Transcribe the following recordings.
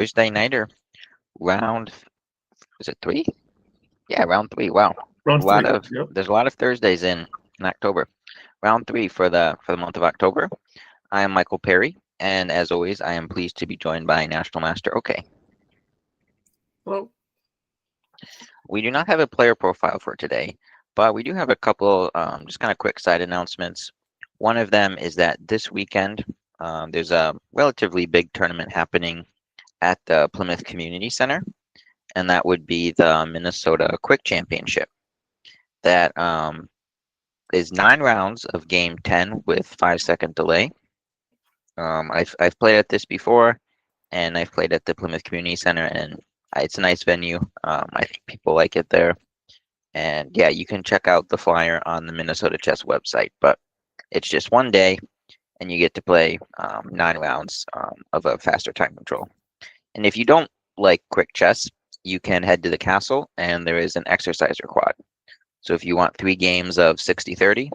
Thursday nighter round. Is it three? Yeah, round three. Wow, a Round lot three. of Yep. there's a lot of Thursdays in October. Round three for the month of October. I am Michael Perry, and as always, I am pleased to be joined by National Master. Okay, Well, we do not have a player profile for today, but we do have a couple just kind of quick side announcements. One of them is that this weekend there's a relatively big tournament happening at the Plymouth Community Center, and that would be the Minnesota Quick Championship. That is 9 rounds of game 10 with 5 second delay. I've played at this before, and I've played at the Plymouth Community Center, and it's a nice venue. I think people like it there, and yeah, you can check out the flyer on the Minnesota Chess website. But it's just one day, and you get to play 9 rounds of a faster time control. And if you don't like quick chess, you can head to the castle, and there is an exerciser quad. So if you want 3 games of 60-30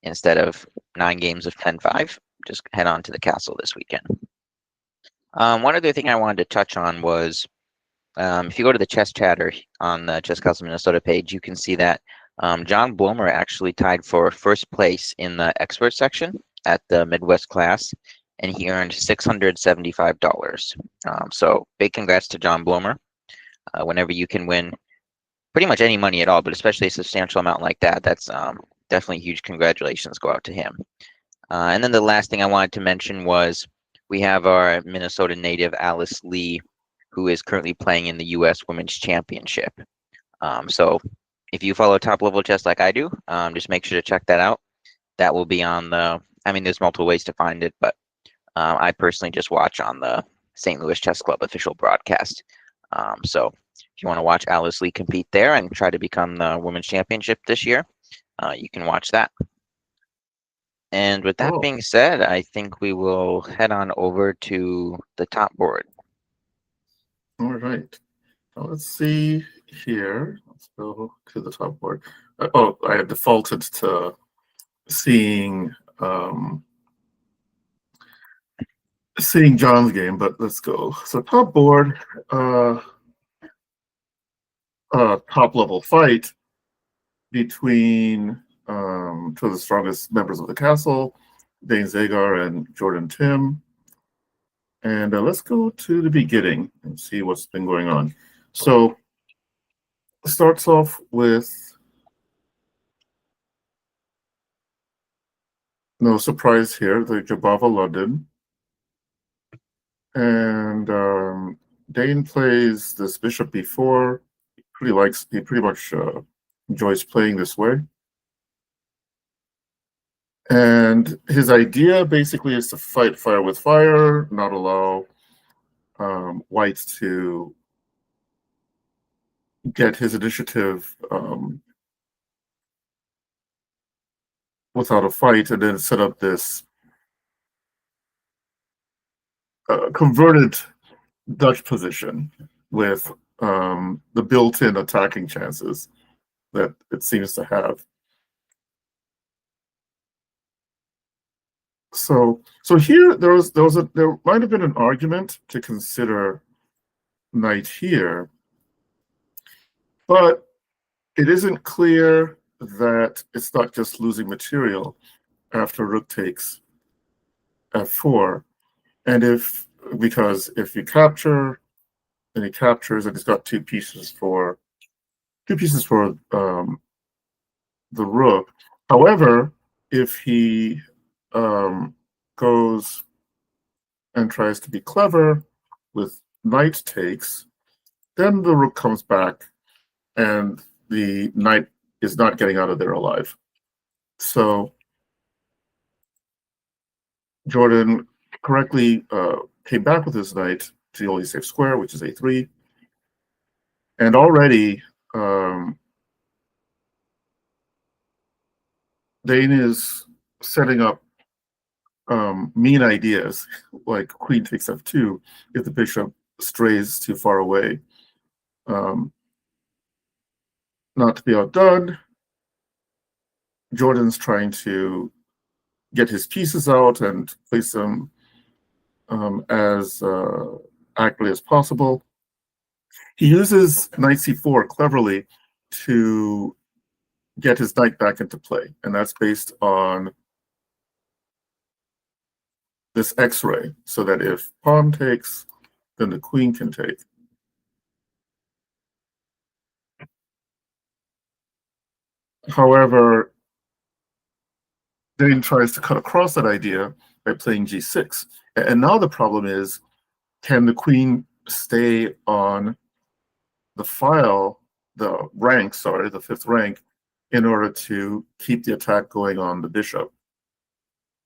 instead of 9 games of 10-5, just head on to the castle this weekend. One other thing I wanted to touch on was if you go to the Chess Chatter on the Chess Castle Minnesota page, you can see that John Blomer actually tied for first place in the expert section at the Midwest class, and he earned $675. So big congrats to John Blomer. Whenever you can win pretty much any money at all, but especially a substantial amount like that, that's definitely huge congratulations go out to him. And then the last thing I wanted to mention was we have our Minnesota native Alice Lee, who is currently playing in the U.S. Women's Championship. So if you follow top level chess like I do, just make sure to check that out. That will be on the, I mean, there's multiple ways to find it, but I personally just watch on the St. Louis Chess Club official broadcast. So if you want to watch Alice Lee compete there and try to become the Women's Championship this year, you can watch that. And with that oh, being said, I think we will head on over to the top board. all right. Now let's see here. Let's go to the top board. I had defaulted to seeing seeing John's game, but let's go. So top board, top level fight between two of the strongest members of the castle, Dane Zagar and Jordan Tim. And let's go to the beginning and see what's been going on. So it starts off with no surprise here, the Jabava London. And Dane plays this bishop b4. He pretty much enjoys playing this way. And his idea basically is to fight fire with fire, not allow white to get his initiative without a fight, and then set up this converted Dutch position with the built-in attacking chances that it seems to have. So here there might have been an argument to consider knight here, but it isn't clear that it's not just losing material after rook takes f4, and because if you capture, and he captures, and he's got two pieces for the rook. However, if he goes and tries to be clever with knight takes, then the rook comes back, and the knight is not getting out of there alive. So Jordan correctly came back with his knight to the only safe square, which is a3. And already Dane is setting up mean ideas, like queen takes f2 if the bishop strays too far away. Not to be outdone, Jordan's trying to get his pieces out and place them as accurately as possible. He uses knight c4 cleverly to get his knight back into play, and that's based on this x-ray, so that if pawn takes, then the queen can take. However, Dane tries to cut across that idea by playing g6. And now the problem is, can the queen stay on the file, the fifth rank, in order to keep the attack going on the bishop?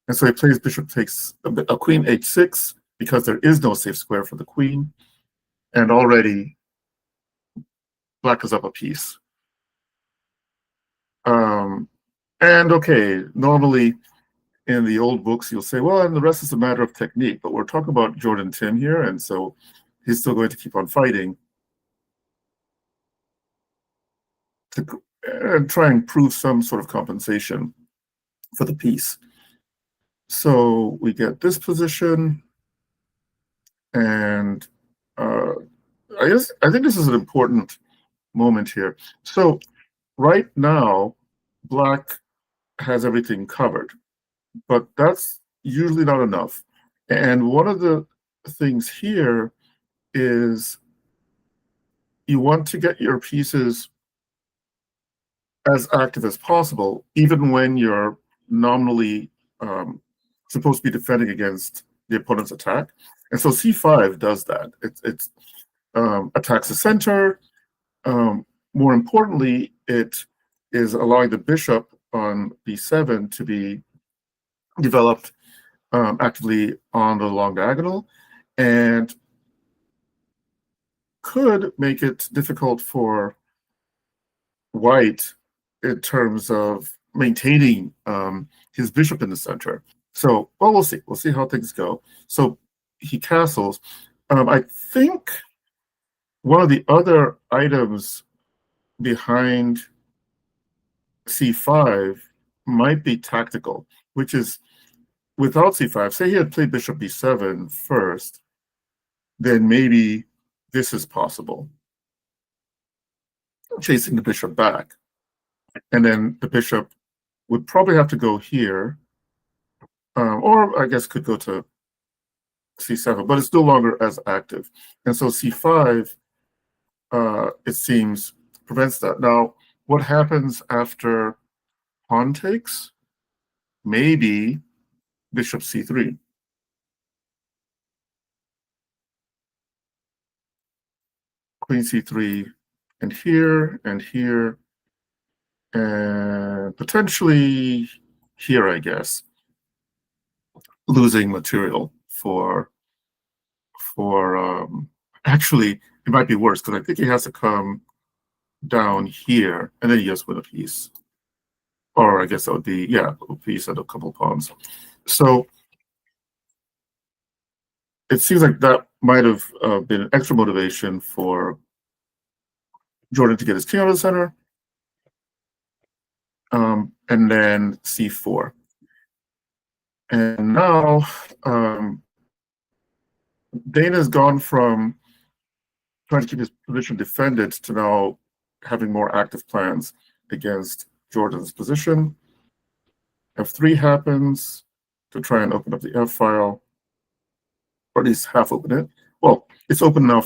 And so he plays bishop takes a queen h6 because there is no safe square for the queen. And already black is up a piece. And okay, normally in the old books, you'll say, well, and the rest is a matter of technique, but we're talking about Jordan Tim here, and so he's still going to keep on fighting to try and prove some sort of compensation for the piece. So we get this position, and I think this is an important moment here. So right now, black has everything covered, but that's usually not enough. And one of the things here is you want to get your pieces as active as possible, even when you're nominally supposed to be defending against the opponent's attack. And so c5 does that. It attacks the center. More importantly, it is allowing the bishop on b7 to be developed actively on the long diagonal, and could make it difficult for white in terms of maintaining his bishop in the center. So, well, we'll see. We'll see how things go. So he castles. I think one of the other items behind c5 might be tactical, which is without c5, say he had played bishop b7 first, then maybe this is possible, chasing the bishop back. And then the bishop would probably have to go here, or I guess could go to c7, but it's no longer as active. And so c5, it seems, prevents that. Now, what happens after pawn takes? Maybe bishop c3. Queen c3, and here, and potentially here, I guess, losing material for actually, it might be worse, because I think he has to come down here, and then he just win a piece. Or I guess that would be, yeah, a piece and a couple pawns. So it seems like that might have been an extra motivation for Jordan to get his king out of the center. And then c4. And now Dana's gone from trying to keep his position defended to now having more active plans against Jordan's position. f3 happens to try and open up the f file, or at least half open it. Well, it's open now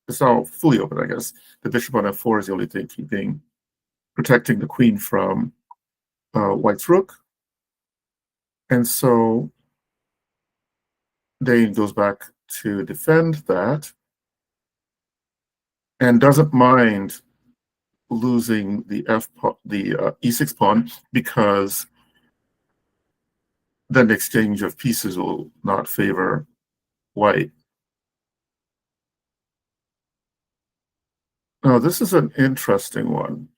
it's now fully open, I guess. The bishop on f4 is the only thing protecting the queen from white's rook. And so Dane goes back to defend that and doesn't mind losing the e6 pawn, because then the exchange of pieces will not favor white. Now, this is an interesting one,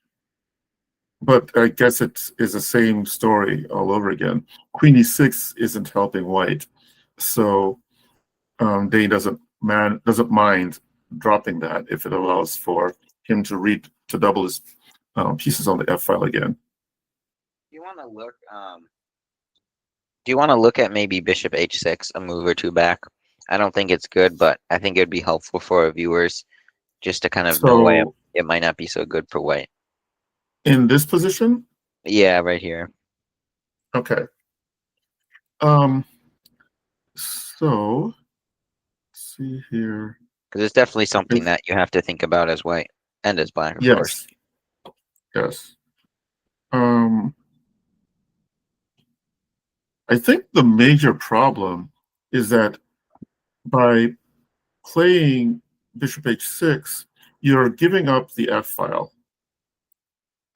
but I guess it is the same story all over again. Queen e6 isn't helping white, so Dane doesn't mind dropping that if it allows for him to double his pieces on the f file again. Do you want to look? Do you want to look at maybe bishop h6, a move or two back? I don't think it's good, but I think it would be helpful for our viewers just to kind of know why So it might not be so good for white. in this position, Yeah, right here. okay. Um, so let's see here. Because it's definitely something If that you have to think about as white and as black, of course. yes, yes. Um, I think the major problem is that by playing bishop h6, you're giving up the f file,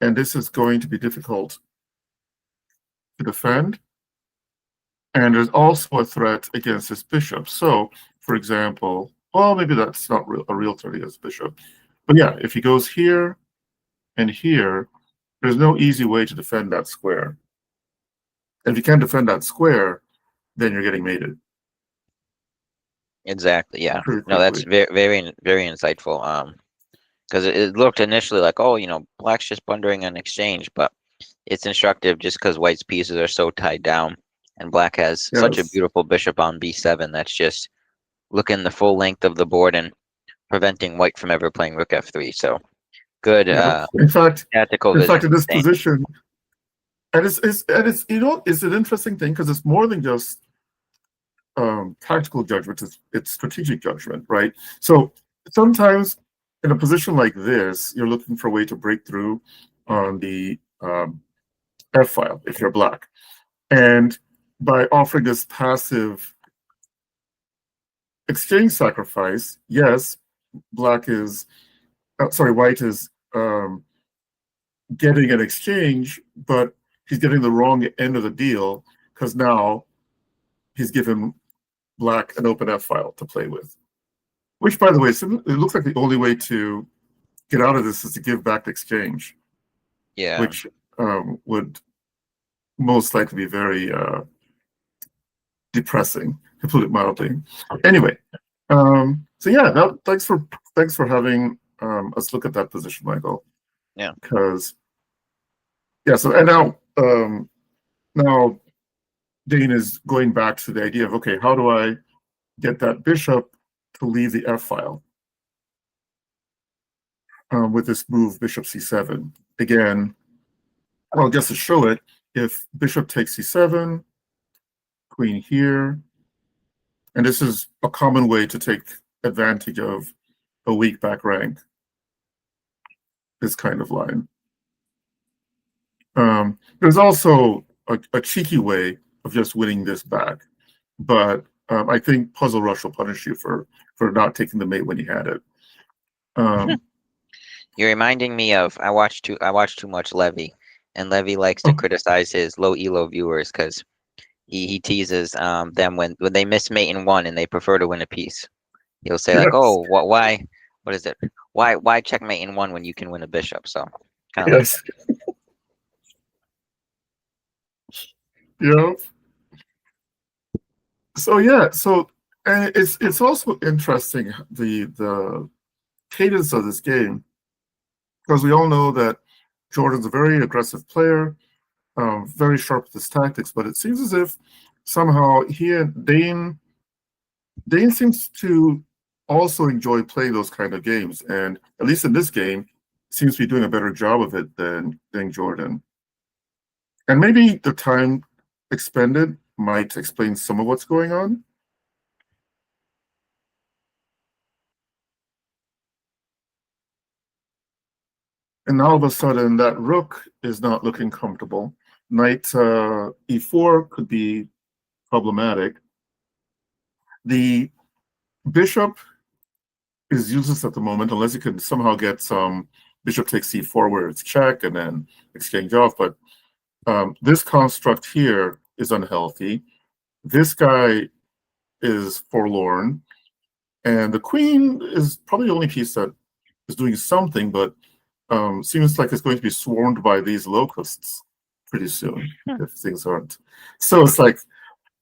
and this is going to be difficult to defend. And there's also a threat against this bishop. So, for example, well, maybe that's not a real threat against bishop. But yeah, if he goes here and here, there's no easy way to defend that square. And if you can't defend that square, then you're getting mated Exactly. Yeah. pretty No, that's quickly. very insightful. Because it looked initially like, oh, black's just blundering an exchange, but it's instructive just because white's pieces are so tied down, and black has such a Yes. beautiful bishop on b7 that's just looking the full length of the board and preventing white from ever playing rook f3. So good Yeah. In fact, tactical in fact, vision in from this Dane. position, and it's it's an interesting thing because it's more than just tactical judgment. It's strategic judgment, right? So sometimes in a position like this, you're looking for a way to break through on the F file if you're black, and by offering this passive exchange sacrifice, yes, black is white is getting an exchange, but he's getting the wrong end of the deal because now he's given black an open F file to play with. Which, by the way, it looks like the only way to get out of this is to give back the exchange, Yeah. which would most likely be very depressing, to put it mildly. Anyway, so yeah, thanks for having us look at that position, Michael. Yeah. Because yeah, so and now Dane is going back to the idea of, okay, how do I get that bishop to leave the F file with this move bishop c7? Again, well, just to show it, if bishop takes c7, queen here, and this is a common way to take advantage of a weak back rank, this kind of line. There's also a cheeky way of just winning this back, but I think Puzzle Rush will punish you for not taking the mate when you had it. You're reminding me of I watched too much Levy, and Levy likes to criticize his low elo viewers because he teases them when they miss mate in one and they prefer to win a piece. He'll say like, Yes, "Oh, why? What is it? Why checkmate in one when you can win a bishop?" So kind of like yes, yeah. So yeah, so and it's also interesting the cadence of this game because we all know that Jordan's a very aggressive player, very sharp with his tactics, but it seems as if somehow he and Dane seems to also enjoy playing those kind of games, and at least in this game, seems to be doing a better job of it than Jordan. And maybe the time expended might explain some of what's going on. And now all of a sudden, that rook is not looking comfortable. Knight e4 could be problematic. The bishop is useless at the moment unless you can somehow get some bishop takes c4 where it's check and then exchange off. But this construct here is unhealthy. This guy is forlorn. And the queen is probably the only piece that is doing something, but seems like it's going to be swarmed by these locusts pretty soon if things aren't. So it's like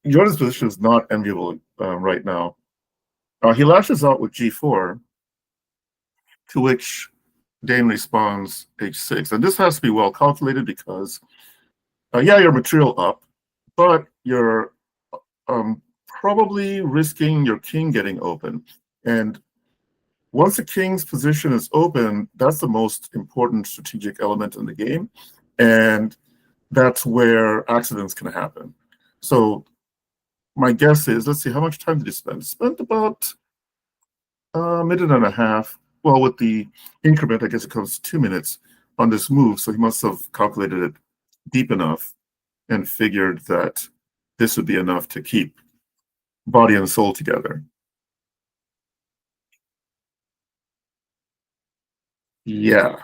Jordan's position is not enviable right now. He lashes out with g4, to which Dane responds h6. And this has to be well calculated because, yeah, your material up, but your probably risking your king getting open. And once the king's position is open, that's the most important strategic element in the game. And that's where accidents can happen. So my guess is, let's see, how much time did he spend? Spent about a minute and a half. Well, with the increment, I guess it comes to 2 minutes on this move. So he must have calculated it deep enough and figured that this would be enough to keep body and soul together. Yeah.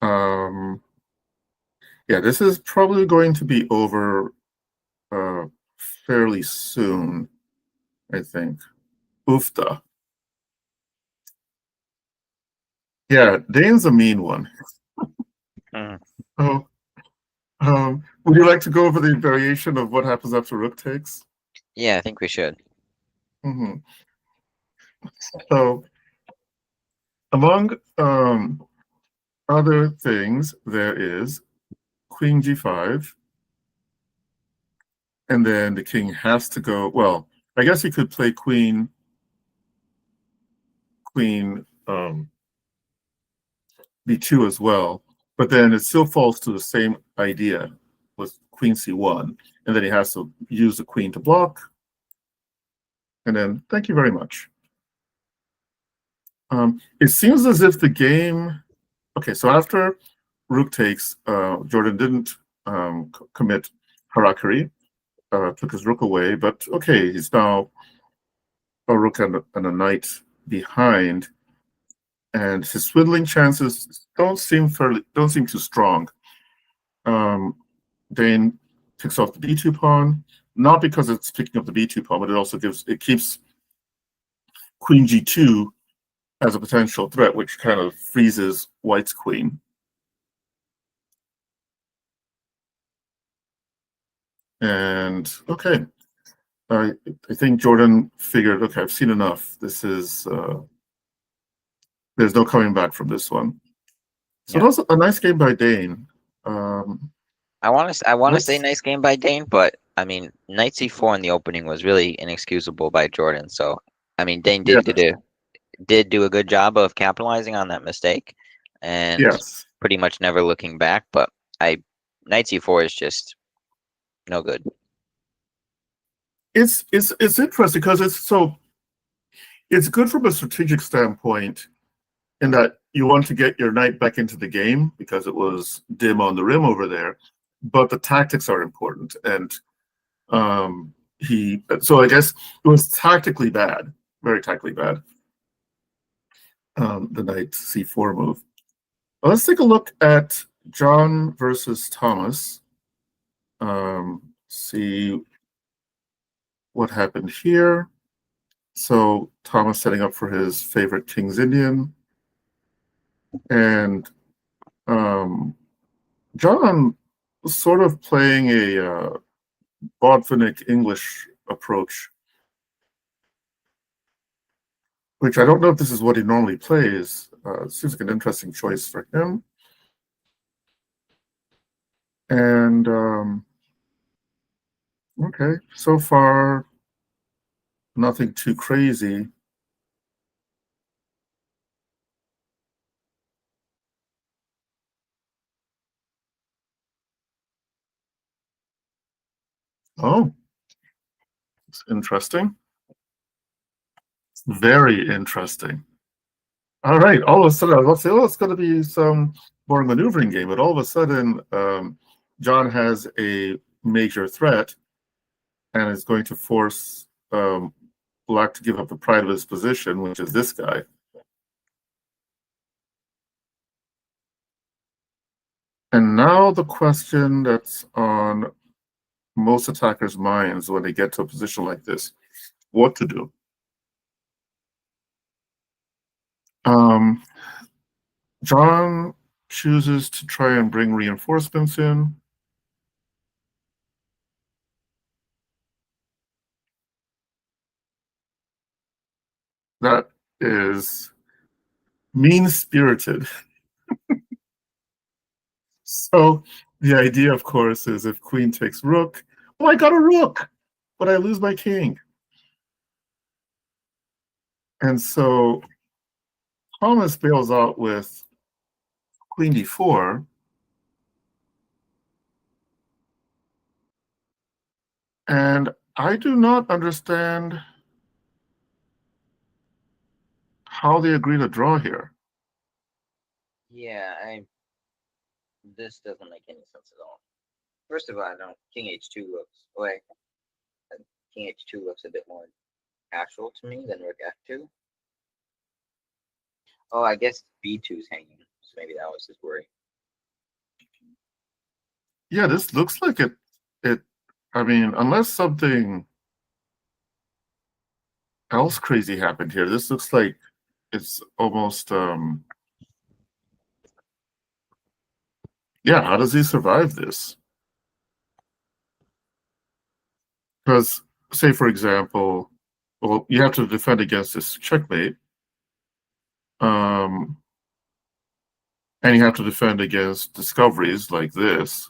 Um, yeah, this is probably going to be over uh, fairly soon, I think. Oofta. Yeah, Dane's a mean one. Mm. Oh, would you like to go over the variation of what happens after rook takes? Yeah, I think we should. Mm-hmm. So, among other things, there is queen g5, and then the king has to go. Well, I guess he could play queen b2 as well, but then it still falls to the same idea with queen c1, and then he has to use the queen to block, and then thank you very much. It seems as if the game. Okay, so after rook takes, Jordan didn't commit harakiri, took his rook away, but okay, he's now a rook and a knight behind, and his swindling chances don't seem too strong. Dane picks off the b2 pawn, not because it's picking up the b2 pawn, but it keeps queen g2 as a potential threat, which kind of freezes white's queen. And okay, I think Jordan figured, okay, I've seen enough. This is there's no coming back from this one. So Yeah. that was a nice game by Dane. I want to say Let's nice game by Dane, but I mean, knight c4 in the opening was really inexcusable by Jordan. So I mean, Dane yeah, did do a good job of capitalizing on that mistake, and yes. pretty much never looking back. But I knight c4 is just no good. It's interesting because it's good from a strategic standpoint in that you want to get your knight back into the game because it was dim on the rim over there, but the tactics are important. And so I guess it was tactically bad, very tactically bad. The knight c4 move. Let's take a look at John versus Thomas. See what happened here. So Thomas setting up for his favorite King's Indian. And John was sort of playing a Bodvinic English approach, which I don't know if this is what he normally plays. Seems like an interesting choice for him. And okay, so far, nothing too crazy. Oh, it's interesting. Very interesting. All right, all of a sudden, I was say, oh, it's going to be some more maneuvering game, but all of a sudden, John has a major threat and is going to force Black to give up the pride of his position, which is this guy. And now the question that's on most attackers' minds when they get to a position like this, what to do. John chooses to try and bring reinforcements in. That is mean-spirited. So the idea, of course, is if queen takes rook, oh, I got a rook. but I lose my king. And so Thomas bails out with queen d4. And I do not understand how they agree to draw here. Yeah, this doesn't make any sense at all. First of all, I don't. King h2 looks like King h2 looks a bit more actual to me than Rook f2. Oh, I guess b2's hanging, so maybe that was his worry. Yeah, this looks like it. I mean, unless something else crazy happened here, this looks like it's almost. Yeah, how does he survive this? Because, say, for example, well, you have to defend against this checkmate. And you have to defend against discoveries like this.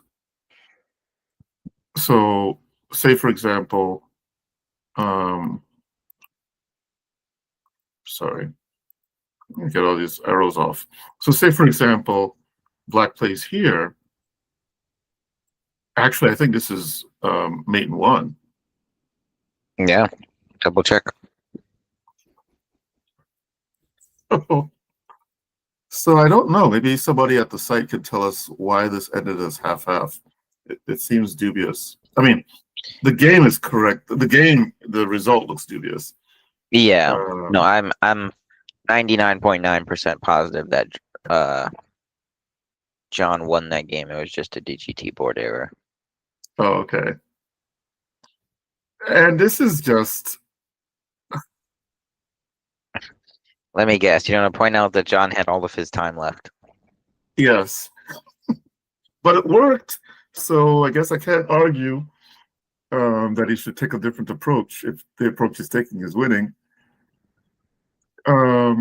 So, say, for example, sorry, let me get all these arrows off. So, say, for example, black plays here. Actually, I think this is mate in one. Yeah, double check. So I don't know. Maybe somebody at the site could tell us why this ended as half-half. It seems dubious. I mean, the game is correct. The result looks dubious. Yeah, no, I'm 99.9% positive that John won that game. It was just a DGT board error. Oh, okay. And this is just. Let me guess. You want to point out that John had all of his time left. Yes. But it worked. So I guess I can't argue that he should take a different approach if the approach he's taking is winning. But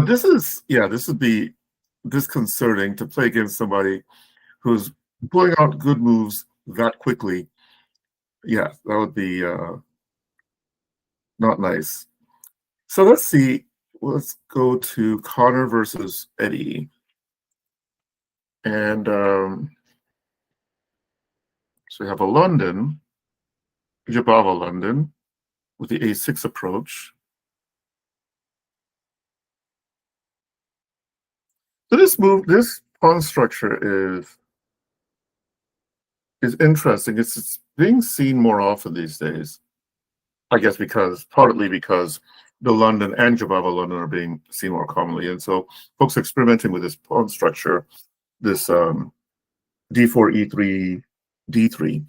this would be disconcerting to play against somebody who's pulling out good moves that quickly. Yeah, that would be not nice. So let's see. Let's go to Connor versus Eddie. And so we have a London, Jabava London, with the A6 approach. So this pawn structure is interesting. It's being seen more often these days. I guess partly because the London and Jabava London are being seen more commonly. And so folks experimenting with this pawn structure, this d4, e3, d3.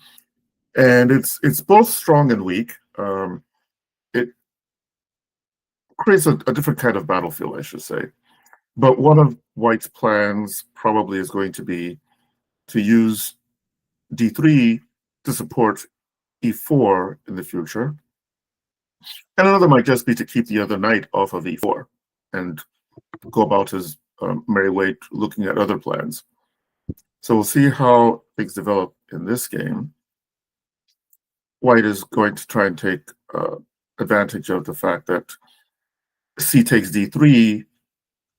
And it's both strong and weak. It creates a different kind of battlefield, I should say. But one of White's plans probably is going to be to use d3 to support e4 in the future. And another might just be to keep the other knight off of e4 and go about his merry way looking at other plans. So we'll see how things develop in this game. White is going to try and take advantage of the fact that c takes d3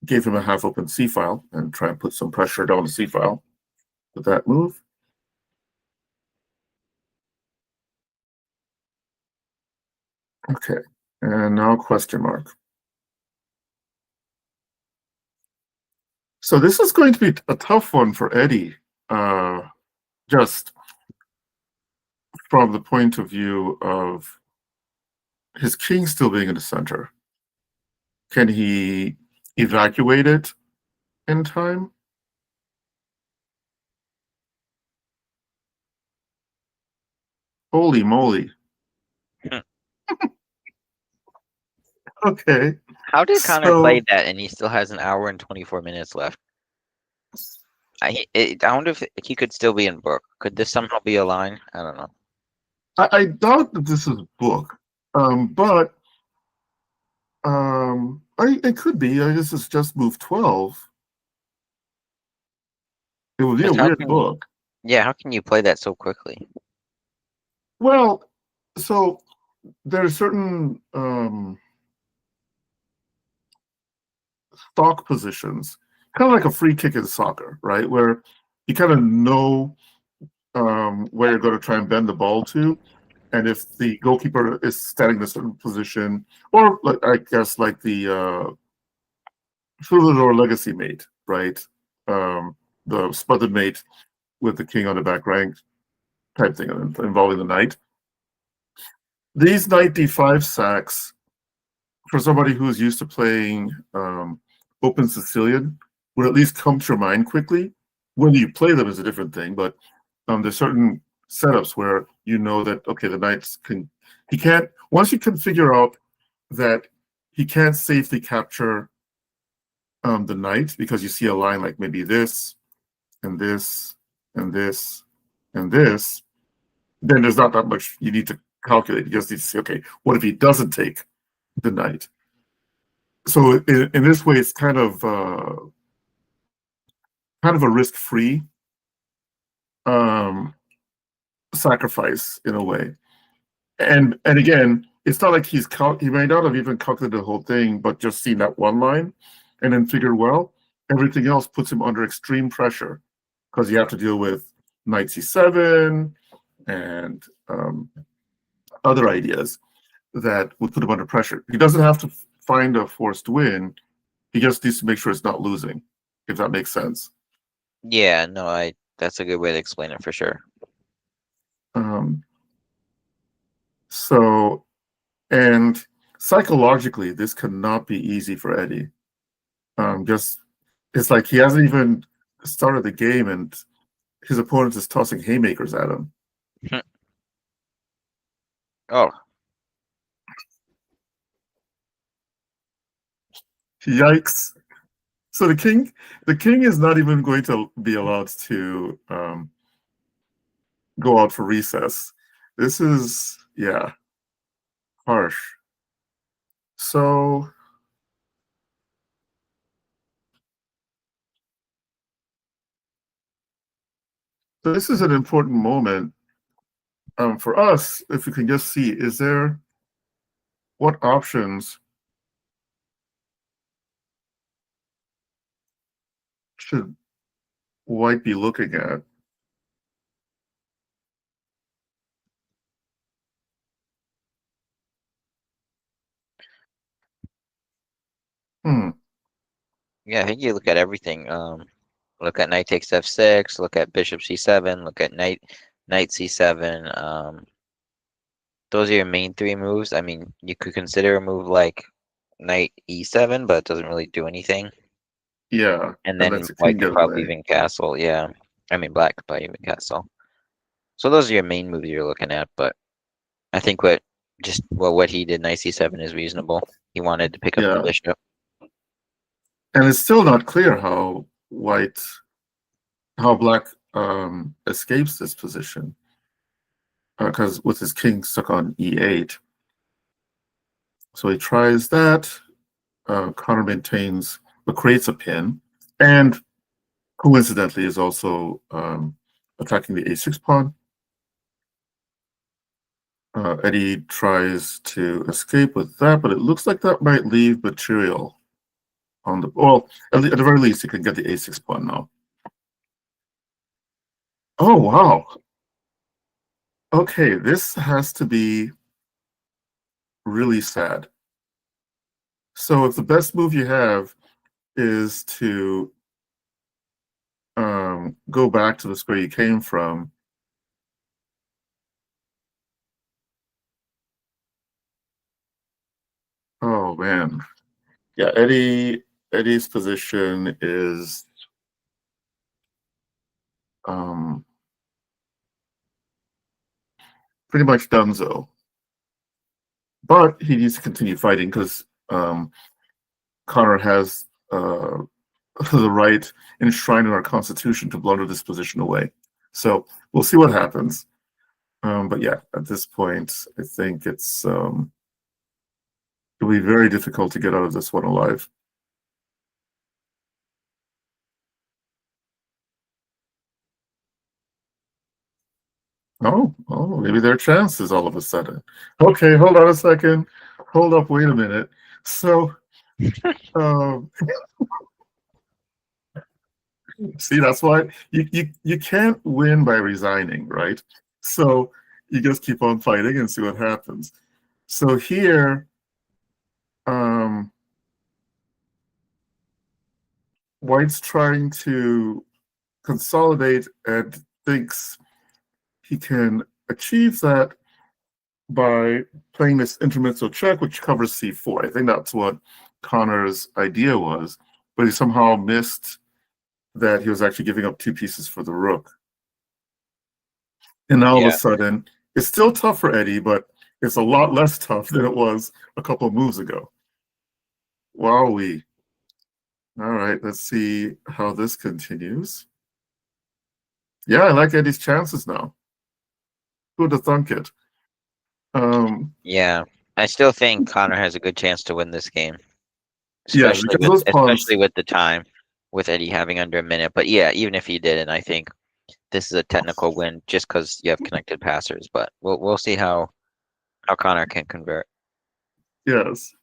gave him a half-open c file and try and put some pressure down the c file with that move. Okay, and now question mark. So this is going to be a tough one for Eddie, just from the point of view of his king still being in the center. Can he evacuate it in time? Holy moly. Okay. How did Connor play that and he still has an hour and 24 minutes left? I wonder if he could still be in book. Could this somehow be a line? I don't know. I doubt that this is book, but it could be. This is just move 12. It would be a weird book. Yeah, how can you play that so quickly? Well, so there are certain stock positions, kind of like a free kick in soccer, right? Where you kind of know where you're going to try and bend the ball to. And if the goalkeeper is standing in a certain position, or like, I guess like the Philidor legacy mate, right? The smothered mate with the king on the back rank type thing involving the knight. These knight d5 sacks, for somebody who's used to playing open Sicilian, would at least come to your mind quickly. Whether you play them is a different thing, but there's certain setups where you know that, okay, the knights he can't, once you can figure out that he can't safely capture the knight because you see a line like maybe this and this and this and this, then there's not that much you need to calculate. You just need to say, okay, what if he doesn't take the knight? So in this way, it's kind of a risk-free um, sacrifice in a way. And again, it's not like he may not have even calculated the whole thing, but just seen that one line and then figured, well, everything else puts him under extreme pressure because you have to deal with knight c7 and other ideas that would put him under pressure. He doesn't have to find a forced win. He just needs to make sure it's not losing, if that makes sense. Yeah, no, that's a good way to explain it for sure. Um, so, and psychologically, this cannot be easy for Eddie. Just it's like he hasn't even started the game, and his opponent is tossing haymakers at him. Oh, Yikes! So the king is not even going to be allowed to go out for recess. This is, yeah, harsh. So this is an important moment for us. If we can just see, what options should White be looking at? Hmm. yeah, I think you look at everything. Look at knight takes f6, look at bishop c7, look at knight c7. Those are your main three moves. I mean, you could consider a move like knight e7, but it doesn't really do anything. Yeah, And and then lets the white king could get probably away. even castle. Yeah, I mean black could probably even castle. So those are your main moves you're looking at. But I think what he did, knight c7, is reasonable. He wanted to pick up the Yeah, bishop. and it's still not clear how black escapes this position because with his king stuck on e8. So he tries that. Connor maintains, but creates a pin, and coincidentally is also attacking the a6 pawn. Eddie tries to escape with that, but it looks like that might leave material on the, well, at the very least, he can get the a6 pawn now. Oh, wow. Okay, this has to be really sad. So if the best move you have is to go back to the square you came from, oh man. Yeah, Eddie's position is um, pretty much donezo. But he needs to continue fighting because Connor has the right enshrined in our Constitution to blunder this position away. So we'll see what happens. But yeah, at this point, I think it'll be very difficult to get out of this one alive. Oh, maybe there are chances all of a sudden. Okay, hold on a second. Hold up, wait a minute. So, um, see, that's why you can't win by resigning, right? So you just keep on fighting and see what happens. So here, um, White's trying to consolidate and thinks he can achieve that by playing this intermezzo check, which covers c4. I think that's what Connor's idea was, but he somehow missed that he was actually giving up two pieces for the rook. And now all of a Yeah. sudden, it's still tough for Eddie, but it's a lot less tough than it was a couple of moves ago. Wowee. All right, let's see how this continues. Yeah, I like Eddie's chances now. Who'd have thunk it? Yeah. I still think Connor has a good chance to win this game. Yeah, Especially because those pawns. with the time, with Eddie having under a minute. But yeah, even if he didn't, I think this is a technical win just because you have connected passers. But we'll see how Connor can convert. Yes.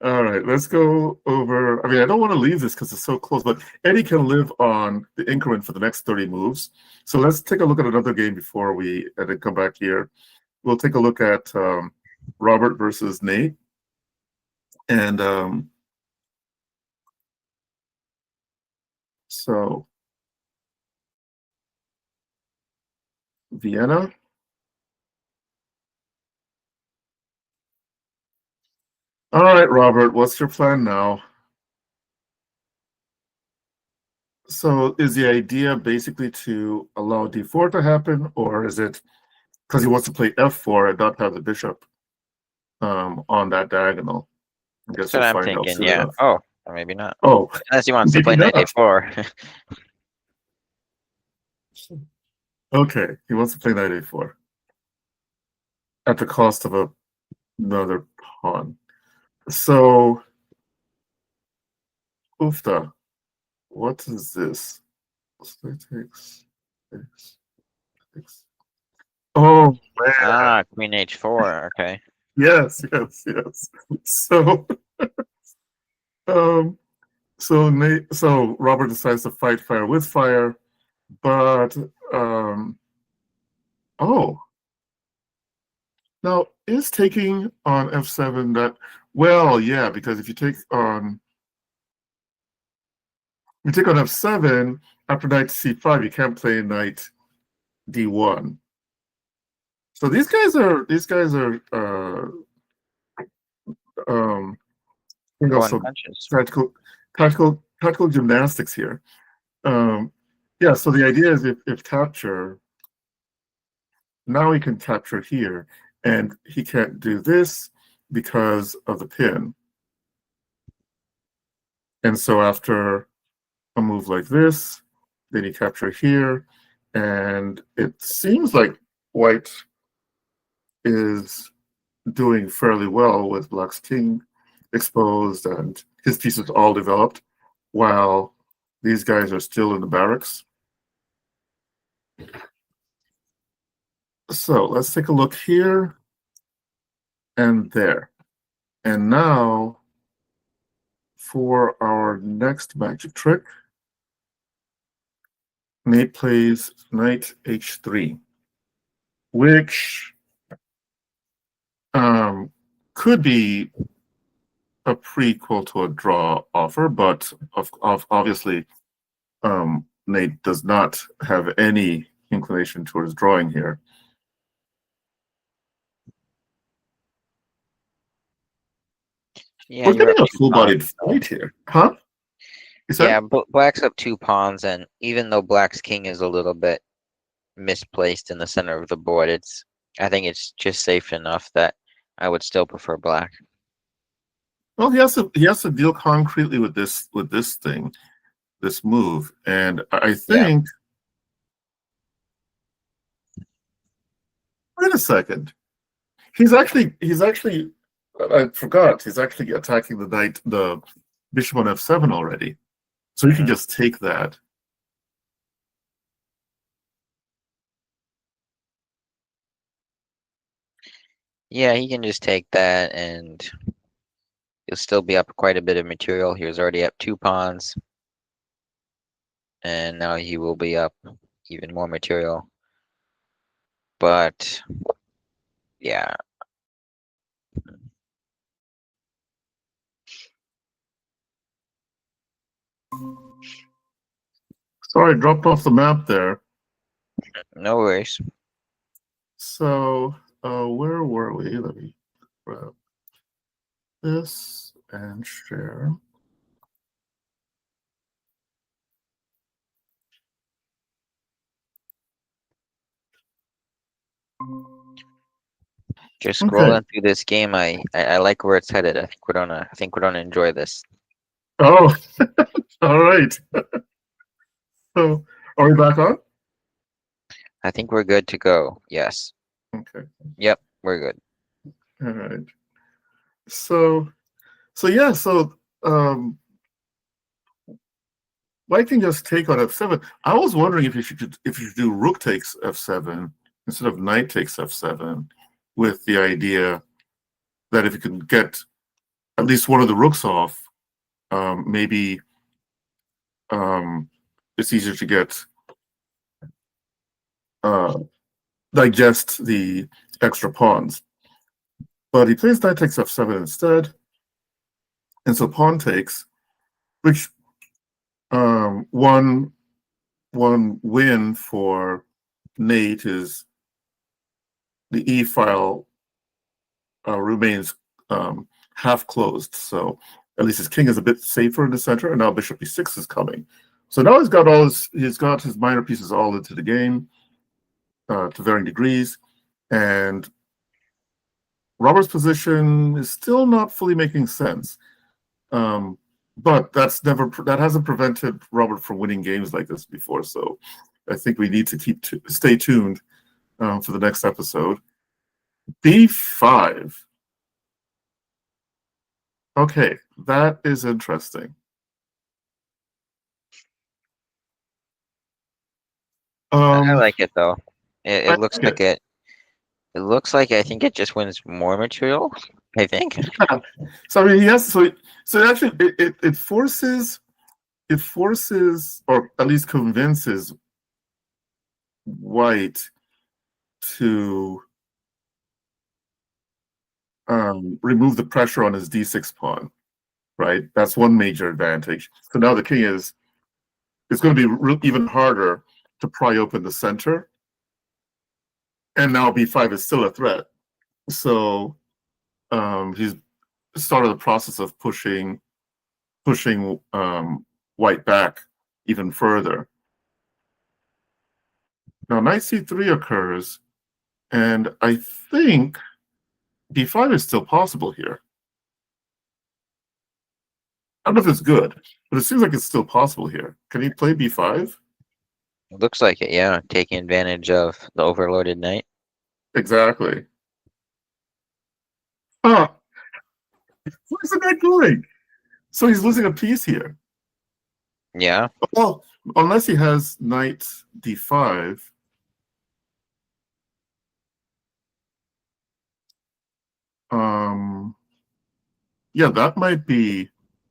All right, let's go over. I mean, I don't want to leave this because it's so close, but Eddie can live on the increment for the next 30 moves. So let's take a look at another game before we then come back here. We'll take a look at Robert versus Nate. And so Vienna. All right, Robert, what's your plan now? So is the idea basically to allow d4 to happen, or is it because he wants to play f4 and not have the bishop on that diagonal? I guess That's what we'll I'm find out thinking. soon Yeah. enough. Oh, or maybe not. Oh, Unless he wants to maybe play knight not. a4. Okay, he wants to play knight a4 at the cost of another pawn. So, oofta, what is this? So it takes. Oh man, Queen h4. Okay. yes. So, um, so Robert decides to fight fire with fire, but oh, now is taking on f7 that well, yeah, because if you take on f7 after knight c5, you can't play knight d1. So these guys are Going some punches. tactical gymnastics here. Yeah, so the idea is if capture, now he can capture here, and he can't do this because of the pin. And so after a move like this, then you capture here, and it seems like White is doing fairly well with Black's king exposed and his pieces all developed, while these guys are still in the barracks. So let's take a look here and there. And now for our next magic trick, Nate plays knight h3, which could be a prequel to a draw offer, but obviously Nate does not have any inclination towards drawing here. Yeah, We're you're getting up a two full-bodied pawns. fight here, huh? Is that? Yeah, Black's up 2 pawns, and even though Black's king is a little bit misplaced in the center of the board, I think it's just safe enough that I would still prefer Black. Well, he has to deal concretely with this thing, this move, and I Yeah. think. Wait a second. He's actually. I forgot. He's actually attacking the bishop on f7 already, so you can Mhm. just take that. Yeah, he can just take that and he'll still be up quite a bit of material. He was already up 2 pawns, and now he will be up even more material. But yeah, Sorry, I dropped off the map there. no worries. So, where were we? Let me grab this and share. Just Okay. scrolling through this game, I like where it's headed. I think we're gonna enjoy this. Oh, all right. So, are we back on? I think we're good to go. Yes. Okay. Yep, we're good. All right. So, yeah. So, White can just take on f7. I was wondering if you should do rook takes f7 instead of knight takes f7, with the idea that if you can get at least one of the rooks off, maybe it's easier to get digest the extra pawns. But he plays knight takes f7 instead, and so pawn takes, which one win for Nate is the e file remains half closed, so at least his king is a bit safer in the center, and now bishop e6 is coming. So now he's got his minor pieces all into the game to varying degrees, and Robert's position is still not fully making sense. But that hasn't prevented Robert from winning games like this before. So I think we need to stay tuned for the next episode. B5. Okay, that is interesting. I like it though. It, I it looks like like it. it. It looks like I think it just wins more material. I think. Yeah. So I mean, yes. So actually, it forces or at least convinces White to remove the pressure on his d6 pawn. Right, that's one major advantage. So now the king it's going to be even harder to pry open the center, and now b5 is still a threat. So he's started the process of pushing White back even further. Now knight c3 occurs, and I think b5 is still possible here. I don't know if it's good, but it seems like it's still possible here. Can he play b5? It looks like it. Yeah, taking advantage of the overloaded knight. Exactly. Huh. Where's the knight going? So he's losing a piece here. Yeah. Well, unless he has knight d5. Yeah, that might be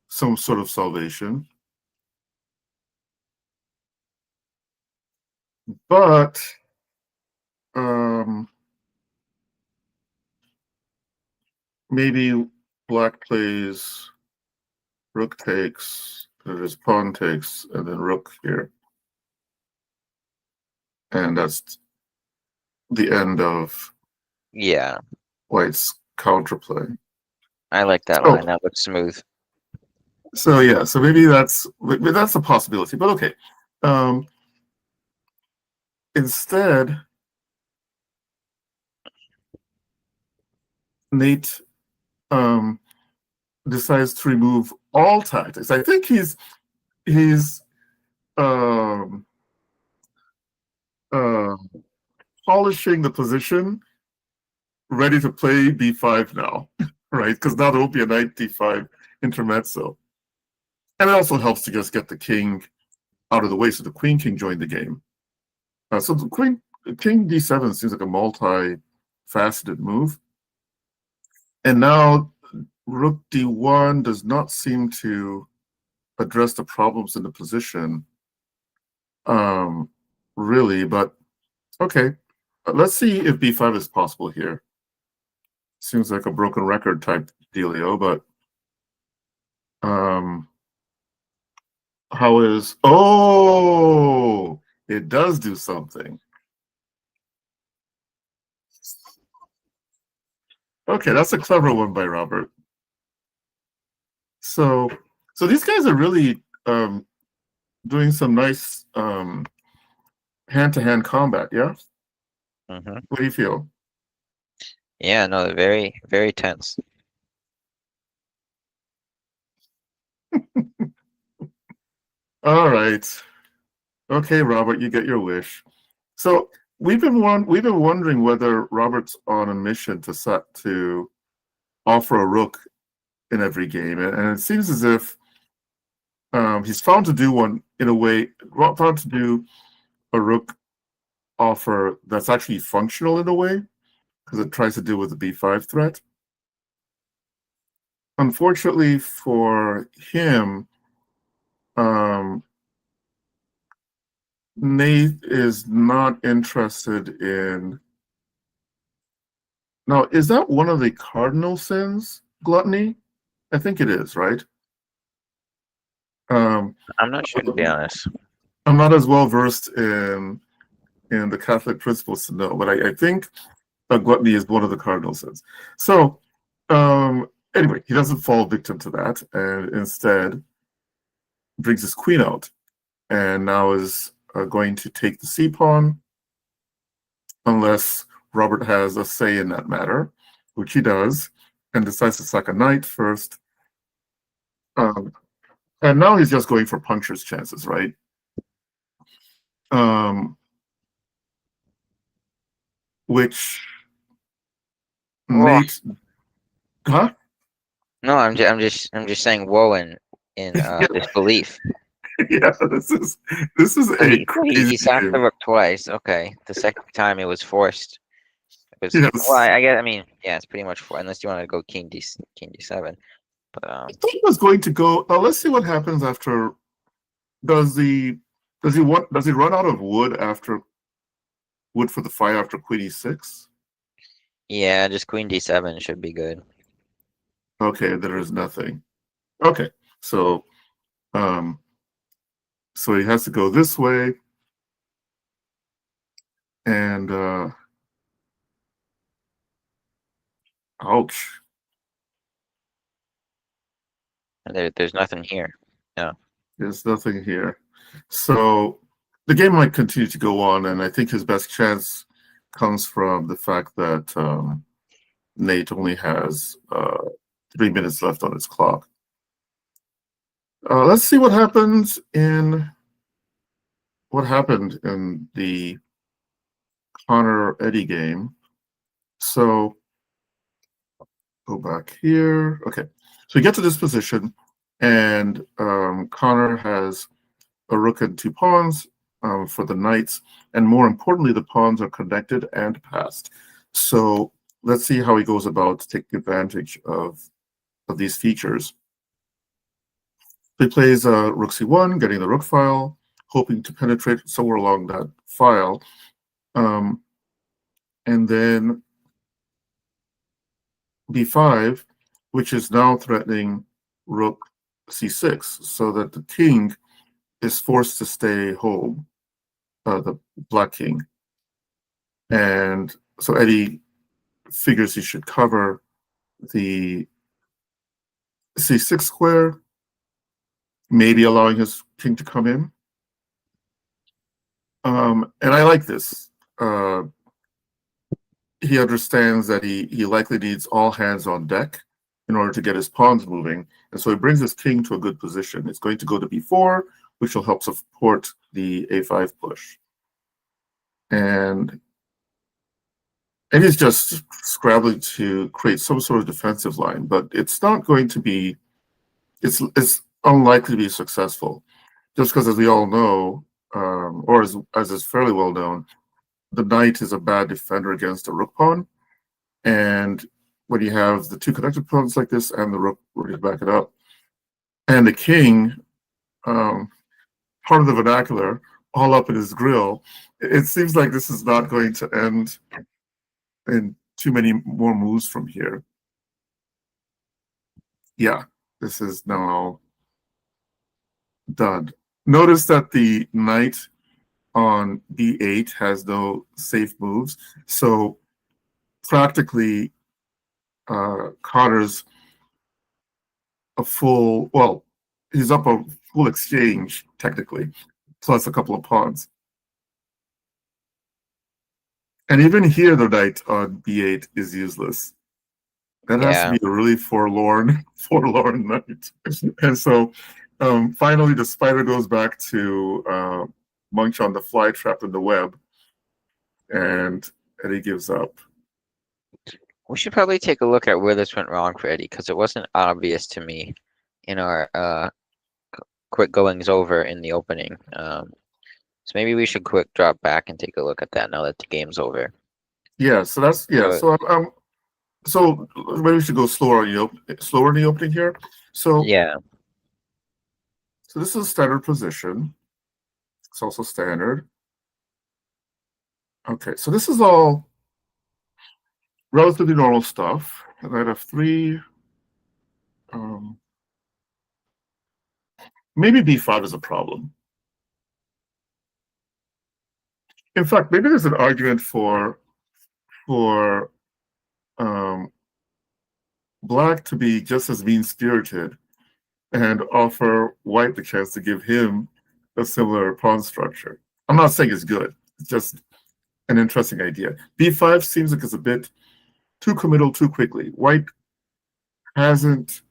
some sort of salvation. But maybe black plays rook takes, there's pawn takes, and then rook here. And that's the end of Yeah. White's counterplay. I like that line. That looks smooth. So yeah, so maybe that's a possibility. But okay. Instead, Nate decides to remove all tactics. I think he's um, uh, polishing the position, ready to play b5 now, right? Because now there will be a knight d5 intermezzo, and it also helps to just get the king out of the way so the queen can join the game. So the king d7 seems like a multi-faceted move. And now rook d1 does not seem to address the problems in the position, really, but okay. Let's see if b5 is possible here. Seems like a broken record type dealio, but how is... Oh, it does do something. Okay, that's a clever one by Robert. So these guys are really doing some nice hand-to-hand combat, yeah? Mm-hmm. What do you feel? Yeah, no, very, very tense. All right. Okay, Robert, you get your wish. So we've been wondering whether Robert's on a mission to offer a rook in every game, and it seems as if he's found to do one in a way, found to do a rook offer that's actually functional in a way, because it tries to deal with the b5 threat. Unfortunately for him, Nate is not interested in... Now, is that one of the cardinal sins, gluttony? I think it is, right? I'm not sure, to be honest. I'm not as well versed in the Catholic principles to know, but I think gluttony is one of the cardinal sins. So anyway, he doesn't fall victim to that, and instead brings his queen out, and now is going to take the c-pawn, unless Robert has a say in that matter, which he does, and decides to sack a knight first. And now he's just going for puncture's chances, right? Which Whoa. Nate... Huh? No, I'm just saying whoa in disbelief. Yeah, this is Oh, a he crazy sacked the game. rook twice. Okay, the second time it was forced. It was, well, Yes. I guess, I mean, yeah, it's pretty much for, unless you want to go king d7. But I thought he was going to go... Now let's see what happens after... Does he run out of wood for the fight after queen e6? yeah, just queen d7 should be good. Okay, there is nothing. Okay, so so he has to go this way, and ouch. And there's nothing here. No. There's nothing here. So the game might continue to go on, and I think his best chance comes from the fact that Nate only has 3 minutes left on his clock. Let's see what happened in the Connor Eddie game. So go back here. Okay, so we get to this position, and Connor has a rook and 2 pawns for the knights, and more importantly, the pawns are connected and passed. So let's see how he goes about taking advantage of these features. He plays rook c1, getting the rook file, hoping to penetrate somewhere along that file, and then b5, which is now threatening rook c6, so that the king is forced to stay home, the black king. And so Eddie figures he should cover the c6 square, maybe allowing his king to come in. And I like this. He understands that he likely needs all hands on deck in order to get his pawns moving. And so he brings his king to a good position. It's going to go to b4, which will help support the a5 push. And he's just scrabbling to create some sort of defensive line, but it's not going to be... It's unlikely to be successful, just because, as we all know, or as is fairly well known, the knight is a bad defender against a rook pawn, and when you have the two connected pawns like this and the rook ready to back it up, and the king, um, part of the vernacular, all up in his grill, it seems like this is not going to end in too many more moves from here. Yeah, this is now done. Notice that the knight on b8 has no safe moves, so practically Connor's a full, well, he's up a full exchange technically, plus a couple of pawns. And even here, the knight on b8 is useless. That has to Yeah. be a really forlorn, forlorn knight. And so finally, the spider goes back to Munch on the fly trapped in the web, and Eddie gives up. We should probably take a look at where this went wrong for Eddie, because it wasn't obvious to me in our quick goings over in the opening. So maybe we should quick drop back and take a look at that now that the game's over. Yeah, so that's yeah. So So maybe we should go slower in the opening here. So yeah, so this is standard position. It's also standard. Okay, so this is all relatively normal stuff. And I have three. Maybe b5 is a problem. In fact, maybe there's an argument for Black to be just as mean-spirited and offer White the chance to give him a similar pawn structure. I'm not saying it's good. It's just an interesting idea. b5 seems like it's a bit too committal too quickly. White hasn't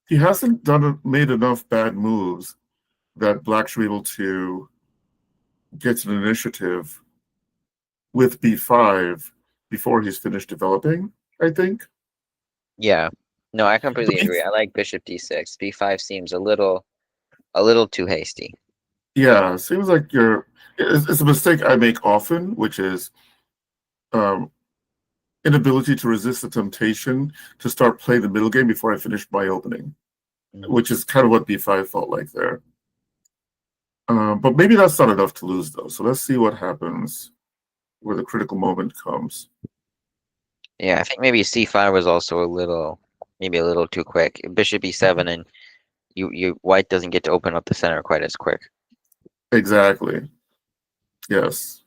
made enough bad moves that Black should be able to get an initiative with b5 before he's finished developing, I think. yeah. No, I completely agree. I like bishop d6. b5 seems a little too hasty. Yeah, seems like it's a mistake I make often, which is inability to resist the temptation to start playing the middle game before I finish my opening, which is kind of what b5 felt like there. But maybe that's not enough to lose, though. So let's see what happens where the critical moment comes. Yeah, I think maybe c5 was also maybe a little too quick. Bishop e7, and White doesn't get to open up the center quite as quick. Exactly. Yes.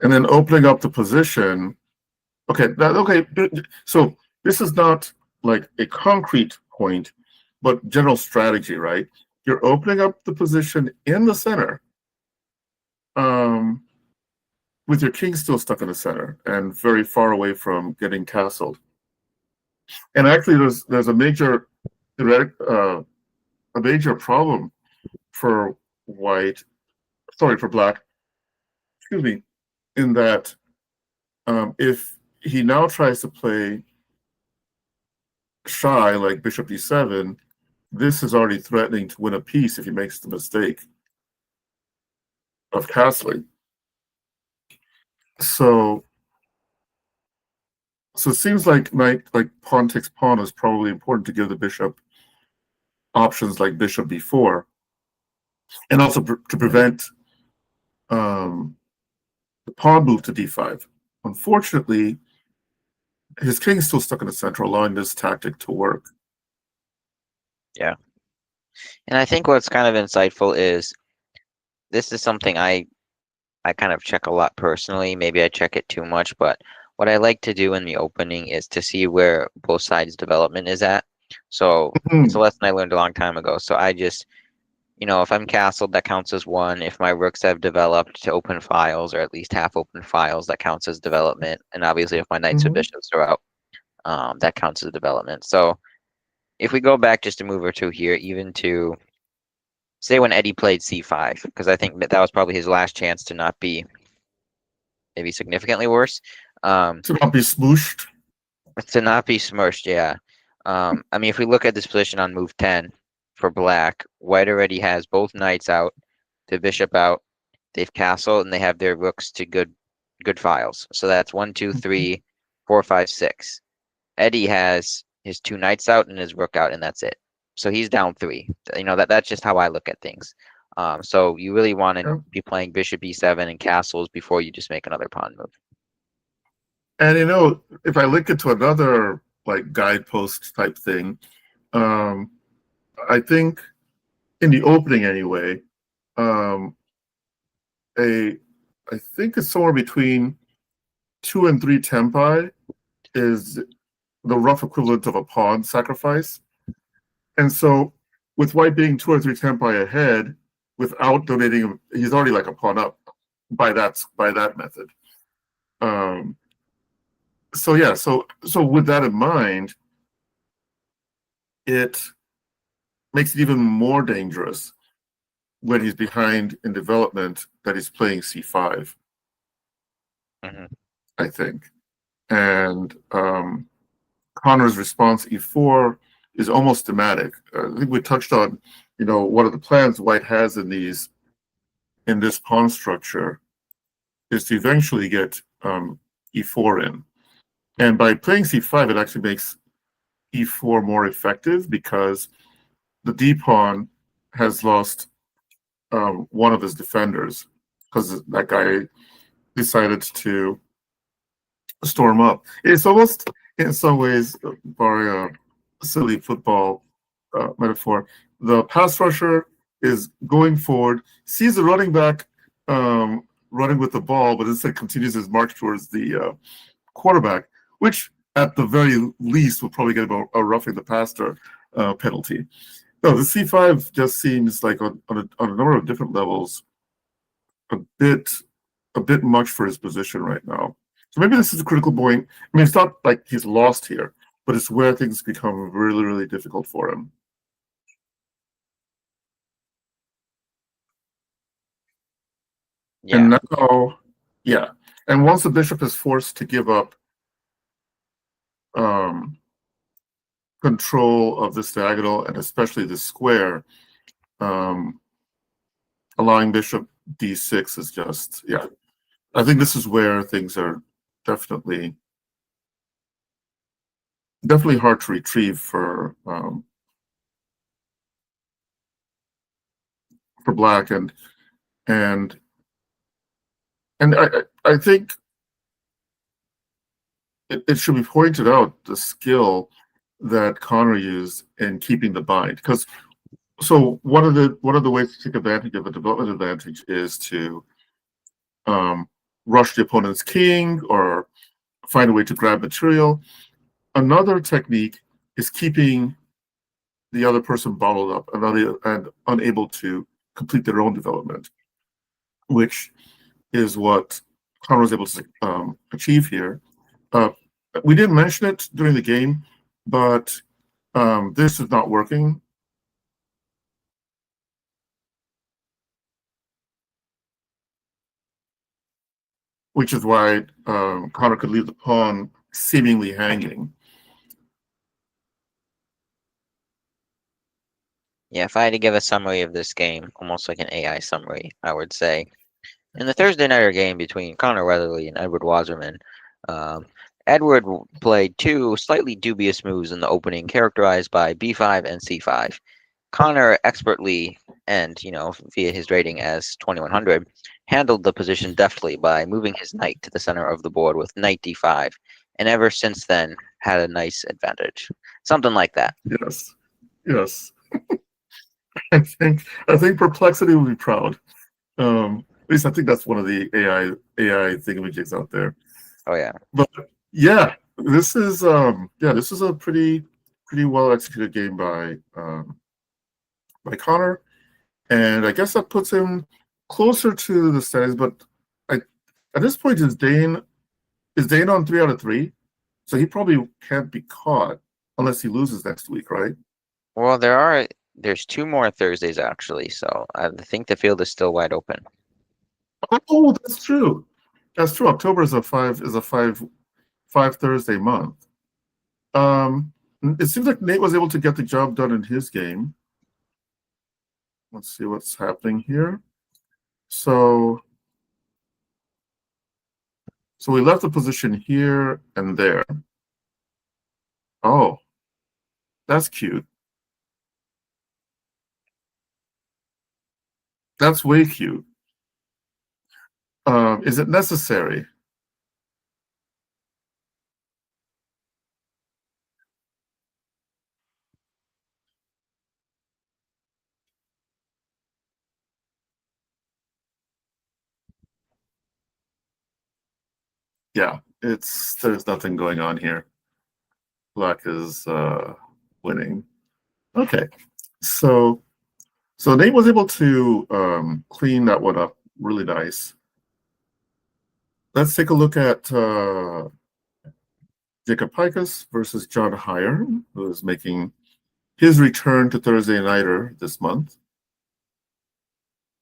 And then opening up the position. Okay. So this is not like a concrete point, but general strategy, right? You're opening up the position in the center, with your king still stuck in the center and very far away from getting castled. And actually, there's a major problem for White. Sorry, for Black. Excuse me. In that, if he now tries to play shy like Bishop e7, this is already threatening to win a piece if he makes the mistake of castling. So it seems like pawn takes pawn is probably important to give the bishop options like bishop b4, and also to prevent the pawn move to d5. Unfortunately, his king is still stuck in the center, allowing this tactic to work. Yeah. And I think what's kind of insightful is this is something I kind of check a lot personally. Maybe I check it too much, but what I like to do in the opening is to see where both sides' development is at. So it's a lesson I learned a long time ago. So I just, if I'm castled, that counts as one. If my rooks have developed to open files, or at least half open files, that counts as development. And obviously, if my knights and bishops are out, that counts as development. So if we go back just a move or two here, even to say when Eddie played c5, because I think that was probably his last chance to not be maybe significantly worse. To not be smooshed. To not be smushed, yeah. I mean, if we look at this position on move 10 for Black, White already has both knights out, the bishop out, they've castled, and they have their rooks to good files. So that's 1, 2, 3, 4, 5, 6. Eddie has his 2 knights out and his rook out, and that's it. So he's down 3. That's just how I look at things. So you really want to be playing bishop e7 and castles before you just make another pawn move. And if I link it to another like guidepost type thing, I think in the opening anyway, I think it's somewhere between 2 and 3 tempi is the rough equivalent of a pawn sacrifice. And so with white being 2 or 3 tempi ahead, without donating, he's already like a pawn up by that method. So yeah, so with that in mind, it makes it even more dangerous when he's behind in development that he's playing c5. I think. And Connor's response e4 is almost thematic. I think we touched on, one of the plans white has in this pawn structure is to eventually get e4 in. And by playing c5, it actually makes e4 more effective because the d pawn has lost one of his defenders because that guy decided to storm up. It's almost, in some ways, barring a silly football metaphor, the pass rusher is going forward, sees the running back running with the ball, but instead continues his march towards the quarterback, which at the very least will probably get a roughing the passer penalty. No, the c5 just seems like on a number of different levels a bit much for his position right now. So maybe this is a critical point. I mean, it's not like he's lost here, but it's where things become really, really difficult for him. Yeah. And now, yeah. And once the bishop is forced to give up control of this diagonal, and especially the square, allowing bishop d6 is just, yeah. I think this is where things are definitely hard to retrieve for black, and I think it should be pointed out the skill that Connor used in keeping the bind, because so one of the ways to take advantage of a development advantage is to rush the opponent's king or find a way to grab material. Another technique is keeping the other person bottled up and unable to complete their own development, which is what Connor was able to achieve here. We didn't mention it during the game, but this is not working. Which is why Connor could leave the pawn seemingly hanging. Yeah, if I had to give a summary of this game, almost like an AI summary, I would say, in the Thursday nighter game between Connor Weatherly and Edward Wasserman, Edward played 2 slightly dubious moves in the opening, characterized by b5 and c5. Connor expertly, and via his rating as 2100, handled the position deftly by moving his knight to the center of the board with knight d5, and ever since then had a nice advantage. Something like that. Yes. I think Perplexity will be proud. At least I think that's one of the AI thingamajigs out there. Oh yeah. But yeah, this is a pretty well executed game by Connor, and I guess that puts him closer to the standings. But at this point, is Dane on 3 out of 3? So he probably can't be caught unless he loses next week, right? Well, there's 2 more Thursdays actually, so I think the field is still wide open. Oh, that's true. October is a five Thursday month. It seems like Nate was able to get the job done in his game. Let's see what's happening here. So So we left the position here and there. Oh, that's cute. That's way cute. Is it necessary? Yeah, there's nothing going on here. Black is winning. Okay, so Nate was able to clean that one up really nice. Let's take a look at Jacob Pikus versus John Heyer, who is making his return to Thursday Nighter this month.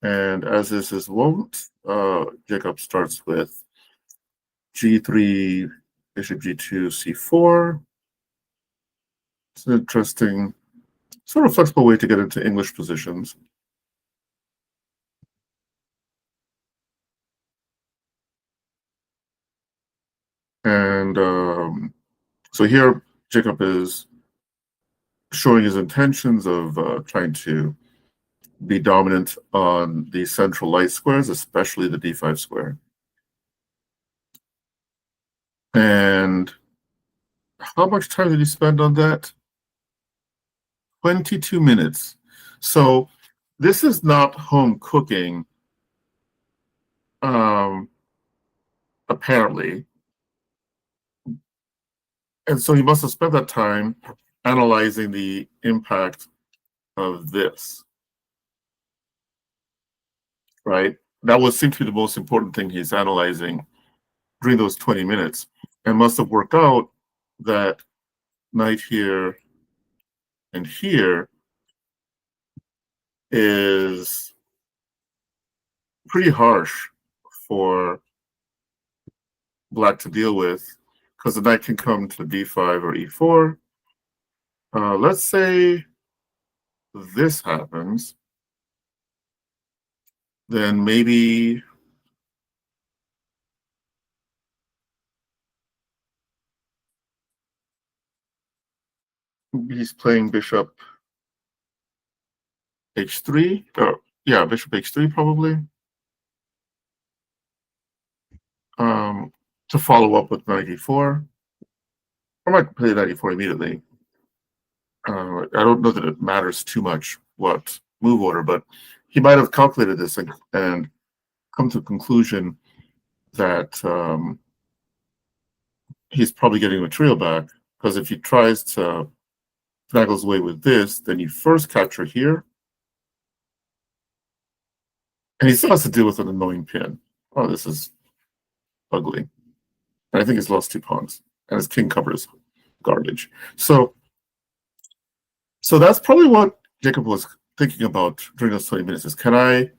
And as is his wont, Jacob starts with G3, Bishop G2, C4. It's an interesting, sort of flexible way to get into English positions. And so here, Jacob is showing his intentions of trying to be dominant on the central light squares, especially the d5 square. And how much time did he spend on that? 22 minutes. So this is not home cooking, apparently. And so he must have spent that time analyzing the impact of this, right? That would seem to be the most important thing he's analyzing during those 20 minutes, and must have worked out that knight here and here is pretty harsh for Black to deal with, because the knight can come to b5 or e4. Let's say this happens, then maybe he's playing bishop h3. Yeah, bishop h3 probably. To follow up with knight e4. I might play knight e4 immediately. I don't know that it matters too much what move order, but he might have calculated this and come to the conclusion that he's probably getting material back, because if he tries to finagle his way with this, then you first capture here, and he still has to deal with an annoying pin. Oh, this is ugly. And I think he's lost 2 pawns, and his king covers garbage. So that's probably what Jacob was thinking about during those 20 minutes: is can I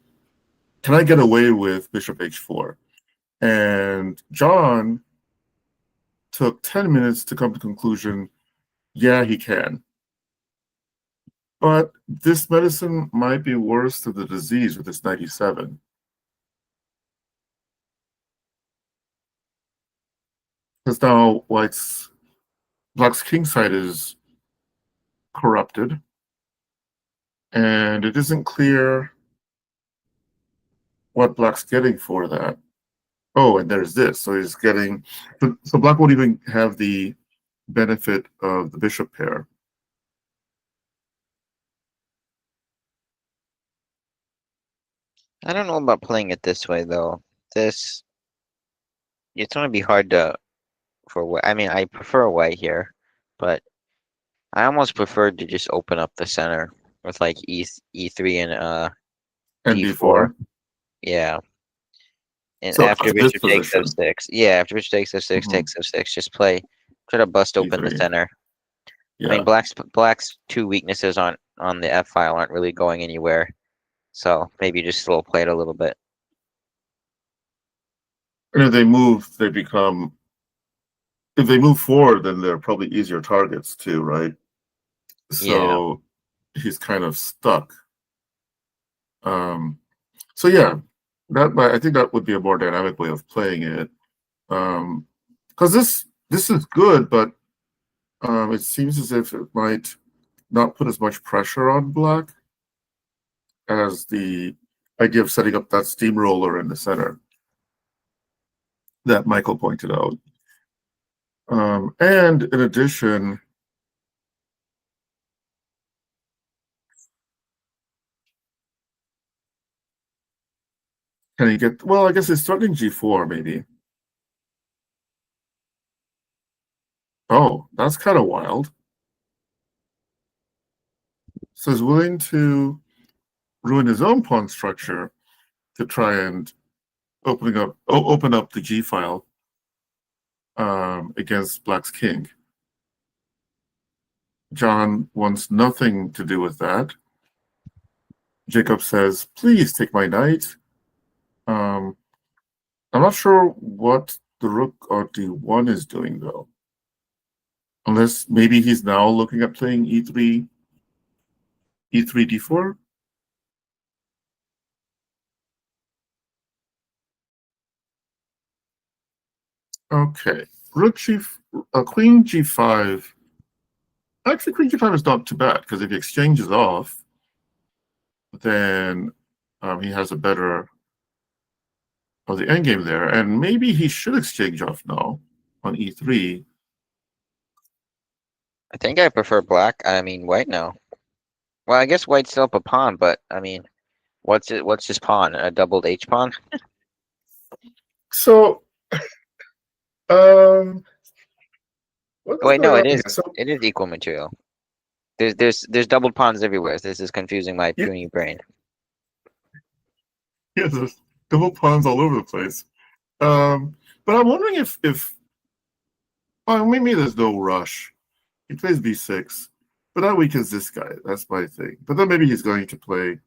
get away with bishop h4? And John took 10 minutes to come to the conclusion, yeah, he can. But this medicine might be worse than the disease with this 97. Because now Black's king side is corrupted, and it isn't clear what Black's getting for that. Oh, and there's this. So he's getting, so Black won't even have the benefit of the bishop pair. I don't know about playing it this way though. It's going to be hard for white. I mean, I prefer white here, but I almost preferred to just open up the center with like e3 and And d4. d4. Yeah. And So after this bishop takes position. f6. Yeah, after bishop takes f6, takes f6, just try to bust open the d3. center. I mean, Yeah. Black's 2 weaknesses on the f file aren't really going anywhere. So maybe just slow play it a little bit. And if they move, if they move forward, then they're probably easier targets too, right? Yeah. So he's kind of stuck. So yeah, I think that would be a more dynamic way of playing it. Because this is good, but it seems as if it might not put as much pressure on black as the idea of setting up that steamroller in the center that Michael pointed out. And in addition, can he get, well, I guess it's starting G4 maybe. Oh, that's kind of wild. So he's willing to ruin his own pawn structure to try and open up the G file against Black's king. John wants nothing to do with that. Jacob says, please take my knight. I'm not sure what the rook on D1 is doing, though. Unless maybe he's now looking at playing E3, D4. Okay, Queen G5. Actually, Queen G5 is not too bad because if he exchanges off, then he has a better of the endgame there, and maybe he should exchange off now on E3. I think I prefer black. I mean, white now. Well, I guess white's still up a pawn, but I mean, what's his pawn? A doubled H pawn? So, Wait, no, going on it is. here? So, It is equal material. There's doubled pawns everywhere. This is confusing my yeah, puny brain. yeah, there's double pawns all over the place. But I'm wondering if well, maybe there's no rush. He plays B6, but that weakens this guy. That's my thing. But then maybe he's going to play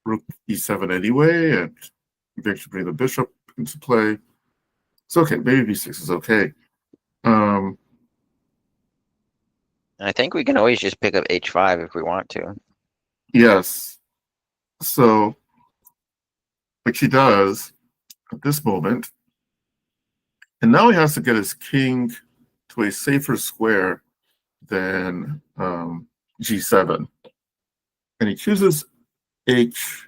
Rook E7 anyway, and eventually bring the bishop into play. It's okay. Maybe B6 is okay. I think we can always just pick up H5 if we want to. Yes. So, which he does at this moment. And now he has to get his king to a safer square than G7. And he chooses H8.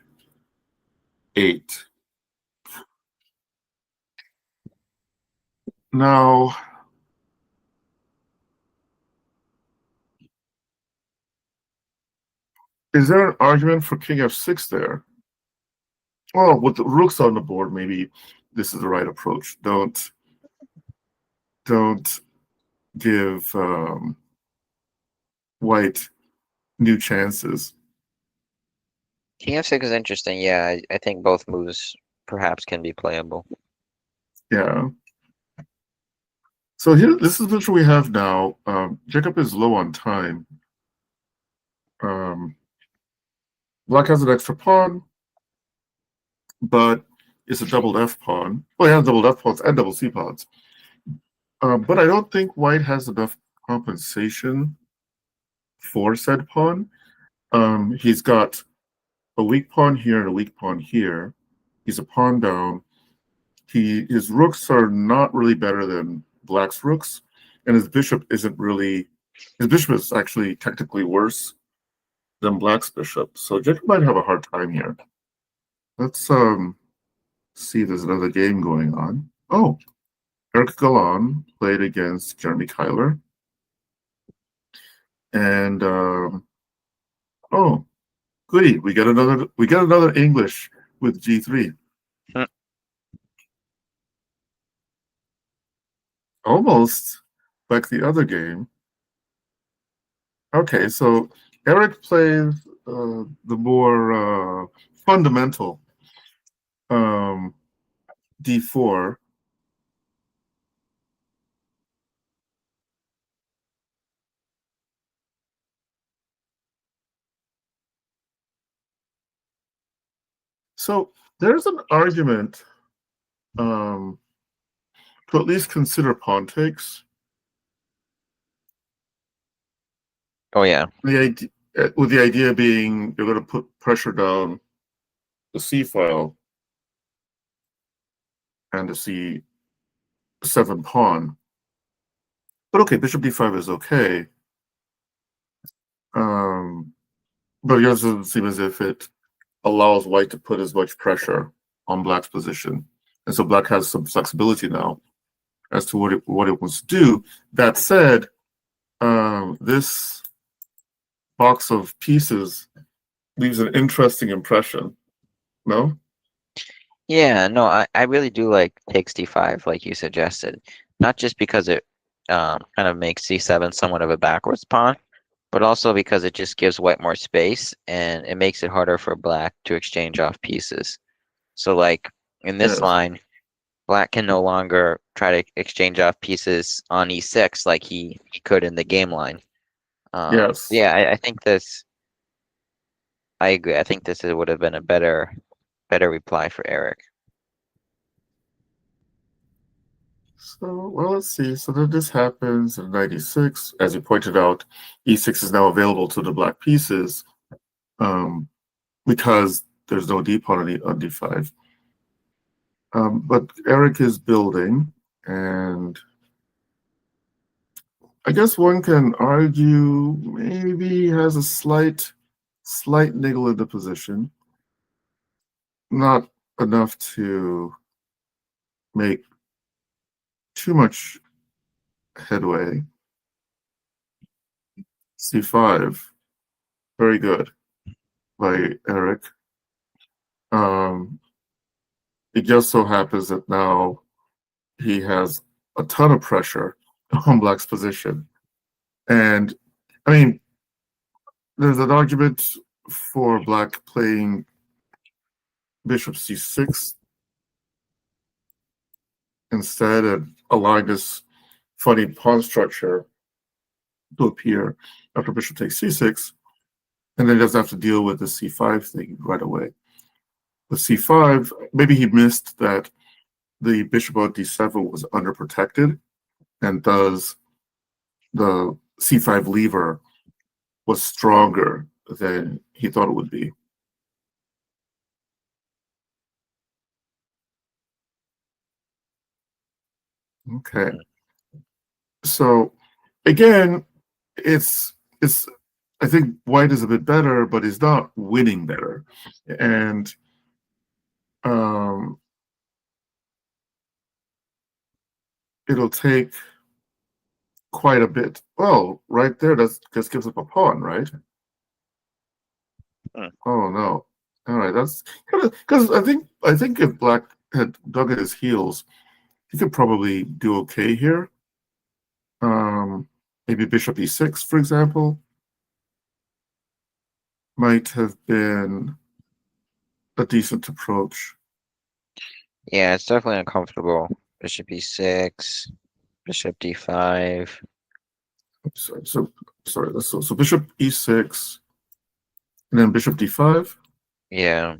Now, is there an argument for king f6 there? Well, with the rooks on the board, maybe this is the right approach. Don't give white new chances. King f6 is interesting. Yeah, I think both moves perhaps can be playable. Yeah. So here, this is what we have now. Jacob is low on time. Black has an extra pawn, but it's a doubled F pawn. Well, he has doubled F pawns and double C pawns. But I don't think white has enough compensation for said pawn. He's got a weak pawn here and a weak pawn here. He's a pawn down. His rooks are not really better than black's rooks, and his bishop isn't really. His bishop is actually technically worse than black's bishop. So Jacob might have a hard time here. Let's see. There's another game going on. Oh, Eric Galan played against Jeremy Kyler, and oh, goody, we get another English with G3. Almost like the other game. Okay, so Eric plays the more fundamental D4. So there's an argument to at least consider pawn takes. Oh yeah. With the idea being you're going to put pressure down the C file and the C seven pawn. But okay, bishop d5 is okay. But it doesn't seem as if it allows white to put as much pressure on black's position. And so black has some flexibility now as to what it wants to do. That said, this box of pieces leaves an interesting impression. No? Yeah, no, I really do like takes d5, like you suggested. Not just because it kind of makes c7 somewhat of a backwards pawn, but also because it just gives white more space and it makes it harder for black to exchange off pieces. So like in this Yes. line, black can no longer try to exchange off pieces on e6 like he could in the game line. Yes. Yeah, I think this. I agree. I think this would have been a better reply for Eric. So, well, let's see. So then this happens in 96. As you pointed out, e6 is now available to the black pieces because there's no d pawn on d5. But Eric is building, and I guess one can argue maybe he has a slight niggle in the position, not enough to make too much headway. c5, very good by Eric. It just so happens that now he has a ton of pressure on black's position. And I mean, there's an argument for black playing bishop c6 instead of allowing this funny pawn structure to appear after bishop takes c6, and then he doesn't have to deal with the c5 thing right away. With c5, maybe he missed that the bishop on d7 was underprotected, and thus the c5 lever was stronger than he thought it would be. Okay. So again, it's I think white is a bit better, but he's not winning better. And it'll take quite a bit. Well, right there, that just gives up a pawn, right? Hmm. Oh no. All right, that's kind of because I think if black had dug at his heels, he could probably do okay here. Maybe bishop e6, for example, might have been a decent approach. Yeah, it's definitely uncomfortable. Bishop e6, bishop d5. Sorry. So bishop e6 and then bishop d5. Yeah.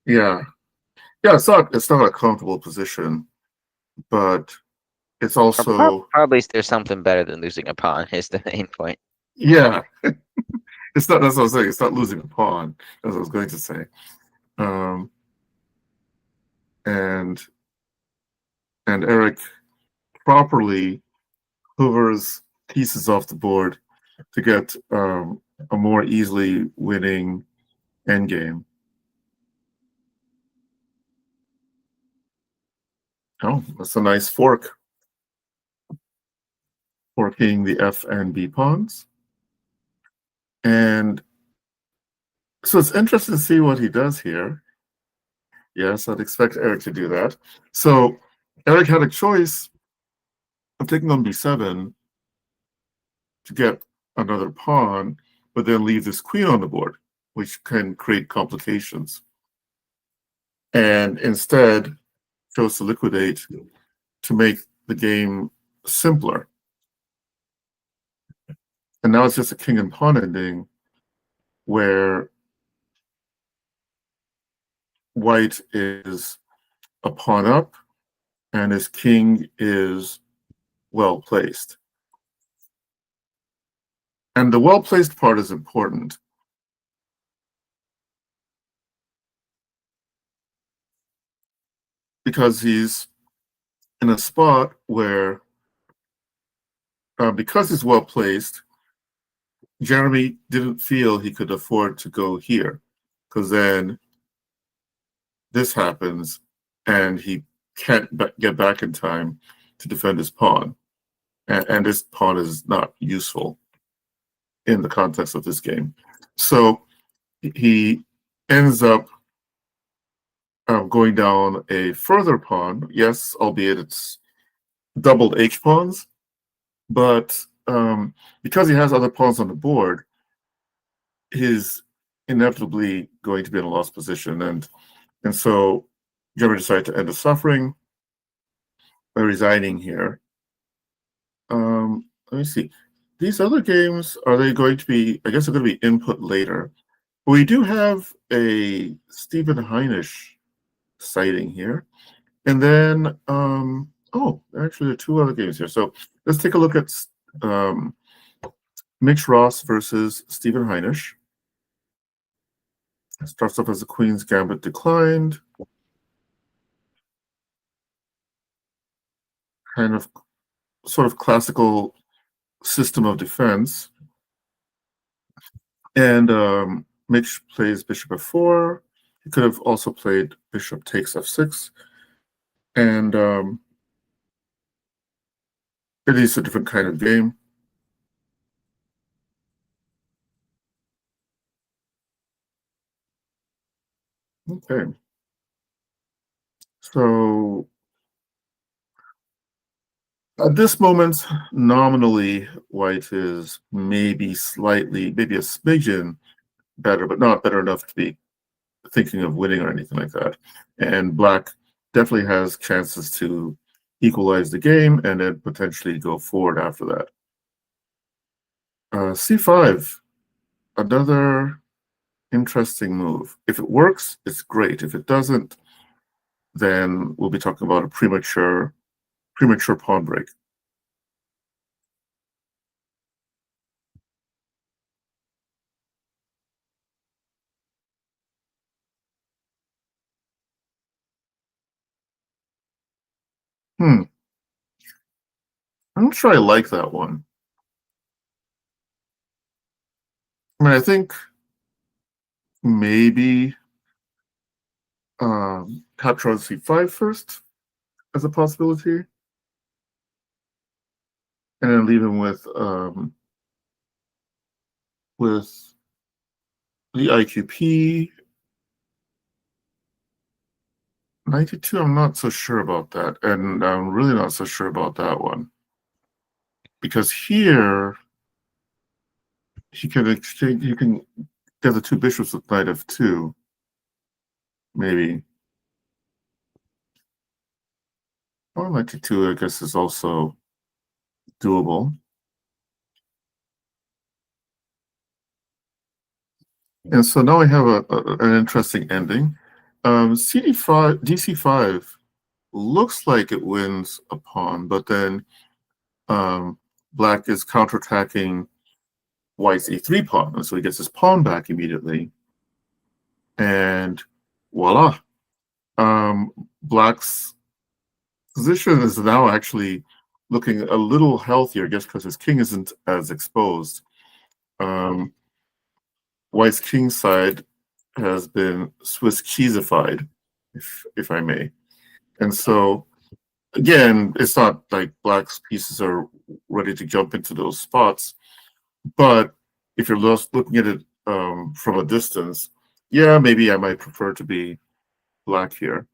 Yeah, It's not a comfortable position, but it's also Probably there's something better than losing a pawn is the main point. yeah. It's not. That's what I'm saying. It's not losing a pawn. As I was going to say. Um, and Eric properly hoovers pieces off the board to get a more easily winning endgame. Oh, that's a nice fork. Forking the F and B pawns. And so it's interesting to see what he does here. Yes, I'd expect Eric to do that. So Eric had a choice of taking on b7 to get another pawn, but then leave this queen on the board, which can create complications. And instead chose to liquidate to make the game simpler. And now it's just a king and pawn ending where white is a pawn up and his king is well placed. And the well placed part is important because he's in a spot where, because he's well placed, Jeremy didn't feel he could afford to go here, because then this happens and he can't get back in time to defend his pawn. And this pawn is not useful in the context of this game. So he ends up going down a further pawn. Yes, albeit it's doubled H pawns, but because he has other pawns on the board, he's inevitably going to be in a lost position. And so Germany decided to end the suffering by resigning here. Let me see. These other games, are they going to be, I guess they're going to be input later. We do have a Stephen Heinisch sighting here. And then, actually, there are two other games here. So let's take a look at Mitch Ross versus Stephen Heinisch. It starts off as a Queen's Gambit declined. Kind of, sort of classical system of defense. And Mitch plays Bishop f4. He could have also played Bishop takes f6. And it is a different kind of game. Okay. So at this moment, nominally, white is maybe a smidgen better, but not better enough to be thinking of winning or anything like that. And black definitely has chances to equalize the game and then potentially go forward after that. C5, another interesting move. If it works, it's great. If it doesn't, then we'll be talking about a premature pawn break. I'm not sure I like that one. I mean, I think maybe capture on c5 first as a possibility, and then leave him with the IQP 92. I'm not so sure about that, and I'm really not so sure about that one, because here he can exchange. You can get the two bishops with knight f2, maybe. Or knight t2, I guess, is also doable. And so now we have an interesting ending. CD5, DC5 looks like it wins a pawn, but then black is counterattacking white's e3 pawn, and so he gets his pawn back immediately. And voila. Black's position is now actually looking a little healthier, I guess, because his king isn't as exposed. White's king side has been Swiss cheesified, if I may. And so, again, it's not like black's pieces are ready to jump into those spots, but if you're just looking at it from a distance, yeah, maybe I might prefer to be black here.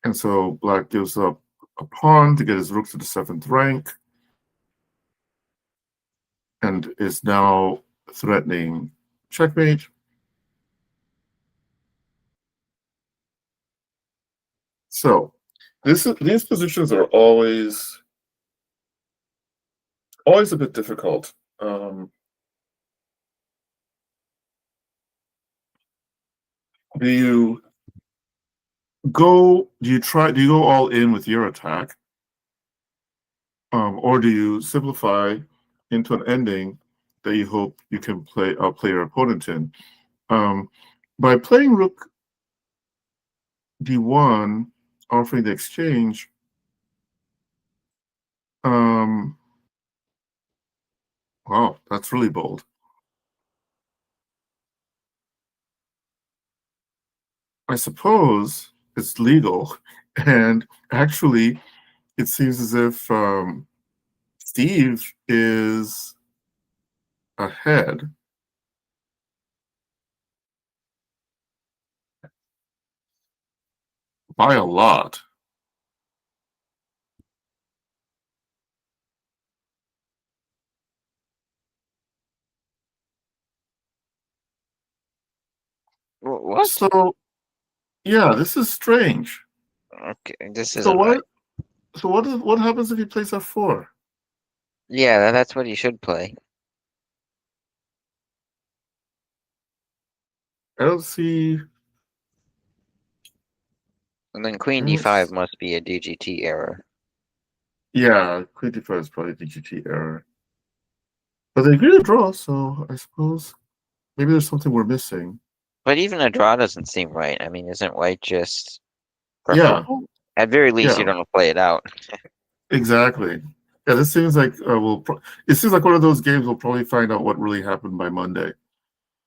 And so black gives up a pawn to get his rook to the 7th rank, and is now threatening checkmate. So these positions are always a bit difficult. Do you go all in with your attack, or do you simplify into an ending that you hope you can outplay your opponent in? By playing rook d1, offering the exchange. Wow, that's really bold. I suppose it's legal, and actually, it seems as if Steve is ahead by a lot. What? So yeah, this is strange. Okay, this So isn't right. what happens if he plays f4? Yeah, that's what he should play. I don't see. And then I queen don't d5 s- must be a DGT error. Yeah, queen d5 is probably a DGT error. But they agree to draw, so I suppose maybe there's something we're missing. But even a draw doesn't seem right. I mean, isn't white just Yeah, preferable? At very least, you yeah, don't play it out. exactly. Yeah, this seems like it seems like one of those games we'll probably find out what really happened by Monday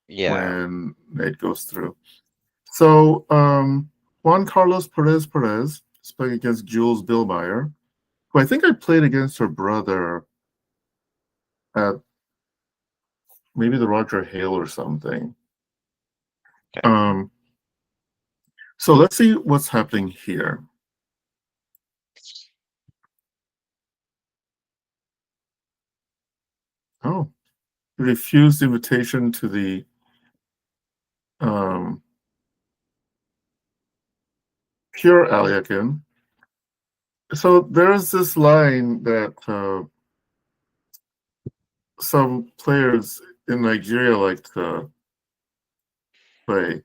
Yeah. when Nate goes through. So Juan Carlos Perez is playing against Jules Billmeyer, who I think I played against her brother at maybe the Roger Hale or something. Okay. Um, so let's see what's happening here. Oh, he refused the invitation to the um, pure Aleakin. So there's this line that some players in Nigeria like to play,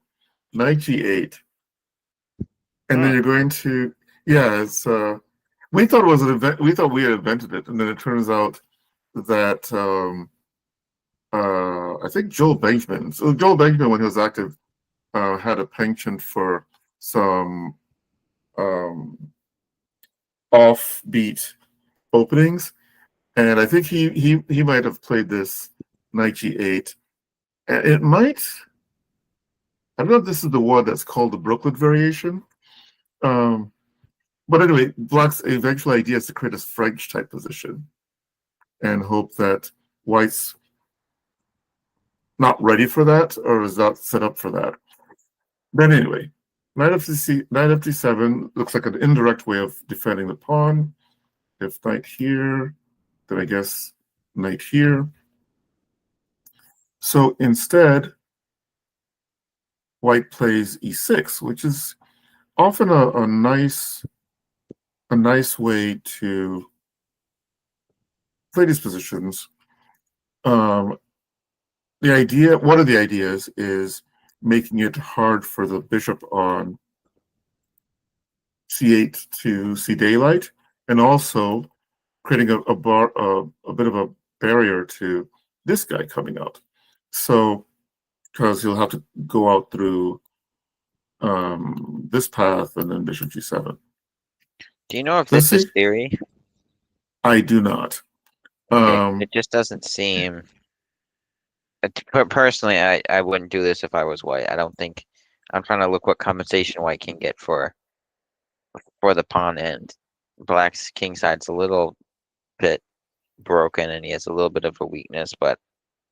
knight g8, and then Hmm. you're going to it's we thought it was an event. We thought we had invented it, and then it turns out that I think Joel Benjamin. So Joel Benjamin, when he was active, had a penchant for some um, offbeat openings, and I think he might have played this knight g8. And it might. I don't know if this is the one that's called the Brooklyn variation. Um, but anyway, Black's eventual idea is to create a French type position and hope that White's not ready for that or is not set up for that. But anyway, knight f7 looks like an indirect way of defending the pawn. If knight here, then I guess knight here. So instead, White plays e6, which is often a nice way to play these positions. Um, one of the ideas is making it hard for the bishop on c8 to see daylight, and also creating a bit of a barrier to this guy coming out. So, because he'll have to go out through this path and then bishop g7. Do you know if Let's this is see. theory? I do not. Okay, Um, it just doesn't seem. Personally, I wouldn't do this if I was white. I don't think. I'm trying to look what compensation white can get for the pawn end. Black's king side's a little bit broken, and he has a little bit of a weakness. But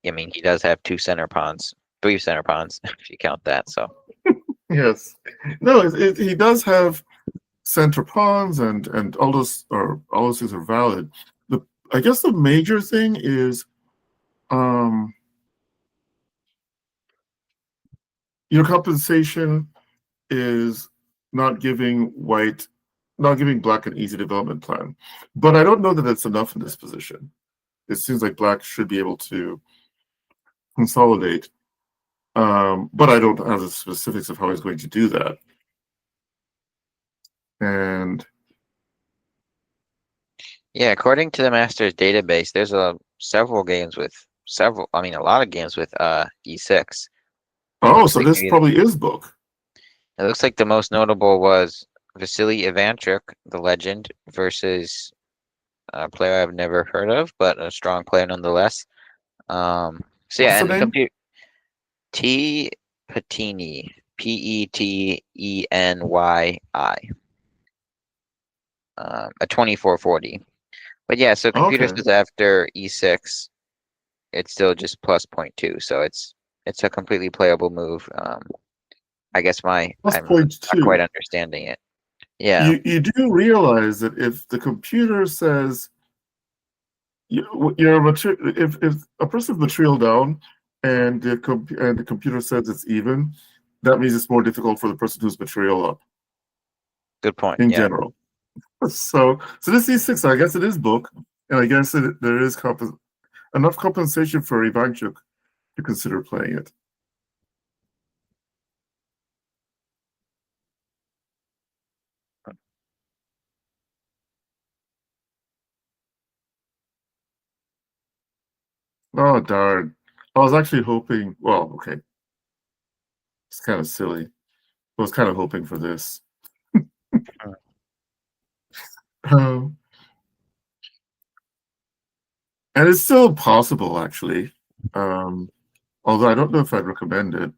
I mean, he does have two center pawns, three center pawns, if you count that. So yes. No, he does have center pawns and all those things are valid. The I guess the major thing is um your compensation is not giving white not giving black an easy development plan. But I don't know that it's enough in this position. It seems like black should be able to consolidate. But I don't have the specifics of how he's going to do that. And yeah, according to the Masters database, there's several games with several. I mean, a lot of games with e6. It oh, looks so like this maybe probably is book. it looks like the most notable was Vasily Ivanchuk, the legend, versus a player I've never heard of, but a strong player nonetheless. So yeah, What's the and the name? computer T Peteny, Peteny. A 2440. But yeah, so computer Okay, says after e6, it's still just plus point 0.2, so it's a completely playable move. I guess plus I'm point not quite two. understanding it. Yeah, You do realize that if the computer says you're if a person's material down and the computer says it's even, that means it's more difficult for the person who's material up good point. in Yeah. general. So this E6, I guess it is book, and I guess there is enough compensation for Ivanchuk to consider playing it. Oh darn! I was actually hoping. Well, okay, it's kind of silly. I was kind of hoping for this. Mm. Um, and it's still possible, actually. Um, although I don't know if I'd recommend it,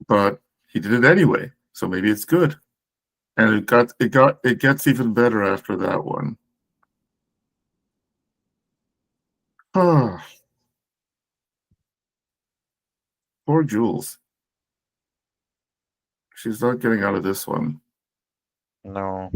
but he did it anyway, so maybe it's good. And it gets even better after that one. Ah, poor Jules. She's not getting out of this one. No.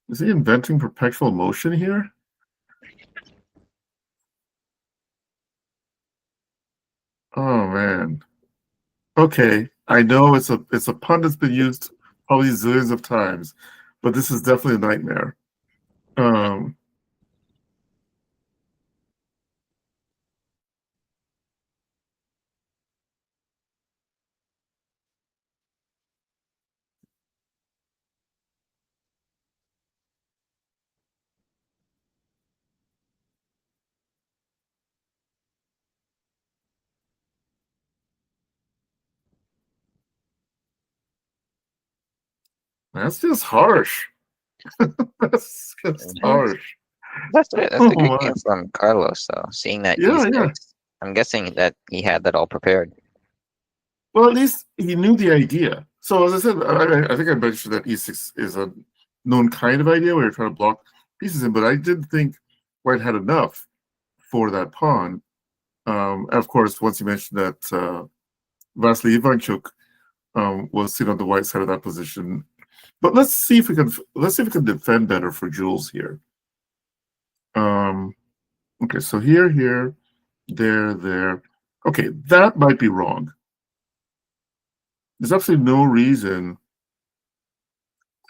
Is he inventing perpetual motion here? Oh man. Okay, I know it's a pun that's been used probably zillions of times, but this is definitely a nightmare. Um, that's just harsh. That's just harsh. That's Oh a good my. game from Carlos, though. Seeing that Yeah, yeah. e6, I'm guessing that he had that all prepared. Well, at least he knew the idea. So as I said, I think I mentioned that E6 is a known kind of idea where you're trying to block pieces in, but I didn't think White had enough for that pawn. And of course, once you mentioned that Vasily Ivanchuk was seen on the white side of that position. But let's see if we can defend better for Jules here. Um, okay, so here, there. Okay, that might be wrong. There's absolutely no reason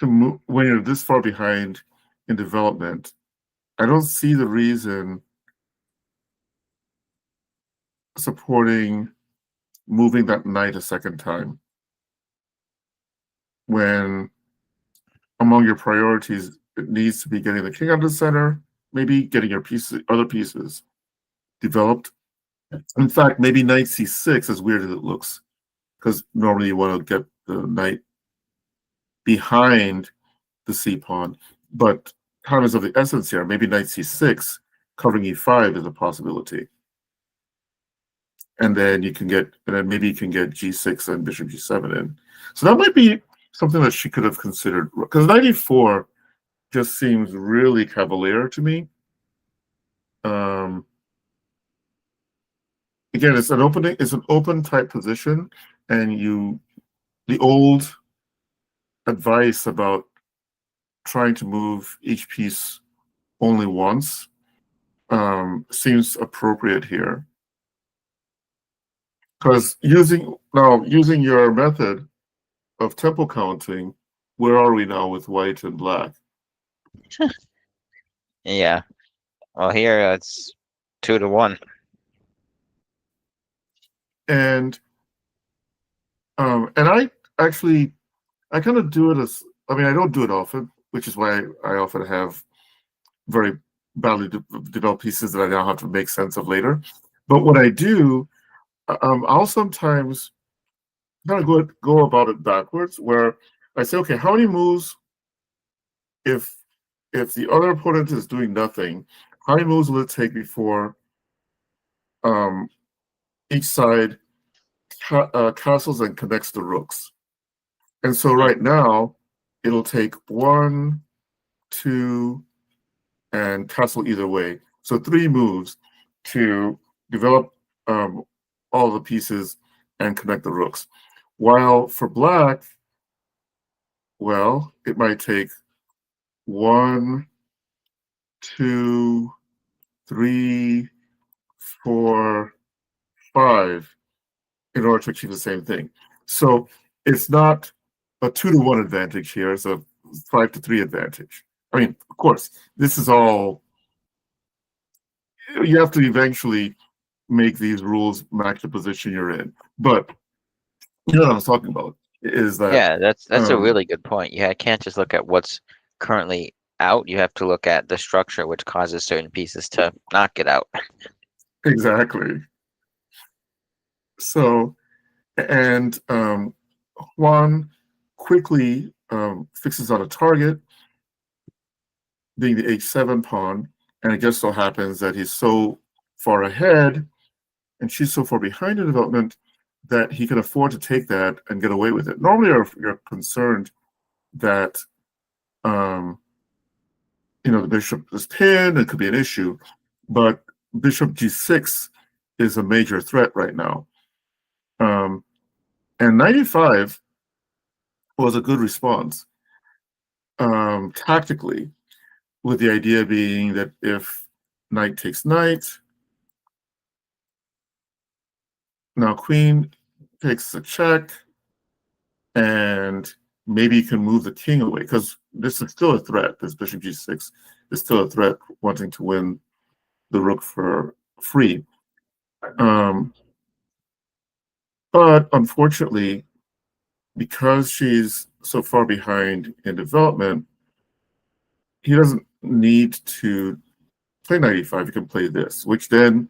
to move when you're this far behind in development. I don't see the reason supporting moving that knight a second time when among your priorities it needs to be getting the king out of the center, maybe getting your other pieces developed. In fact, maybe knight c6, as weird as it looks, because normally you want to get the knight behind the c pawn, but time is of the essence here. Maybe knight c6 covering e5 is a possibility. And then maybe you can get g6 and bishop g7 in. So that might be something that she could have considered, because knight e4 just seems really cavalier to me. Um, again, it's an open type position, and the old advice about trying to move each piece only once seems appropriate here. Because using your method of tempo counting, where are we now with white and black? Yeah. Well, here it's 2-1. And I actually I kind of do it as I mean I don't do it often, which is why I often have very badly developed pieces that I now have to make sense of later. But what I do, I'll sometimes kind of go about it backwards, where I say, okay, how many moves if the other opponent is doing nothing, how many moves will it take before um, each side castles and connects the rooks? And so Hmm. right now, it'll take 1, 2, and castle either way. So 3 moves to develop all the pieces and connect the rooks. While for black, well, it might take 1, 2, 3, 4, 5 in order to achieve the same thing. So it's not a 2-to-1 advantage here, it's a 5-to-3 advantage. I mean, of course, this is all, you have to eventually make these rules match the position you're in. But you know what I was talking about is that Yeah, that's a um, really good point. You can't just look at what's currently out. You have to look at the structure, which causes certain pieces to not get out. exactly. So, and Juan quickly fixes out a target, being the h7 pawn, and it just so happens that he's so far ahead and she's so far behind in development that he can afford to take that and get away with it. Normally, you're concerned that um, the bishop is pinned, it could be an issue, but bishop g6 is a major threat right now. And 95 was a good response tactically, with the idea being that if knight takes knight, now queen takes a check, and maybe you can move the king away, because this is still a threat. This bishop g6 is still a threat, wanting to win the rook for free. But unfortunately, because she's so far behind in development, he doesn't need to play 95. He can play this, which then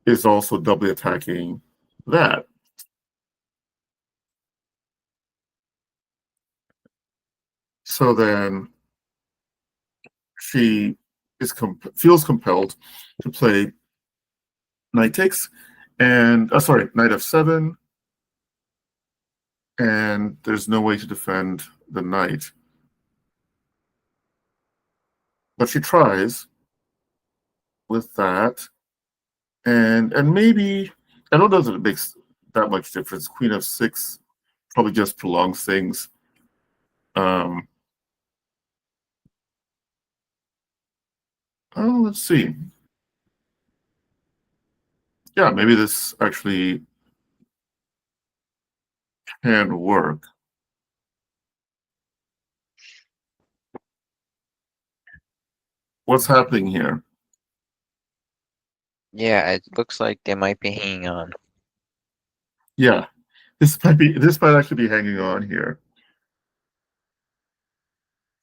is also doubly attacking that. So then she feels compelled to play knight takes, and sorry, knight f7, and there's no way to defend the knight. But she tries with that, and maybe, I don't know that it makes that much difference. Queen f6 probably just prolongs things. Um, oh, let's see. Yeah, maybe this actually can work. What's happening here? Yeah, it looks like they might be hanging on. Yeah, this might actually be hanging on here.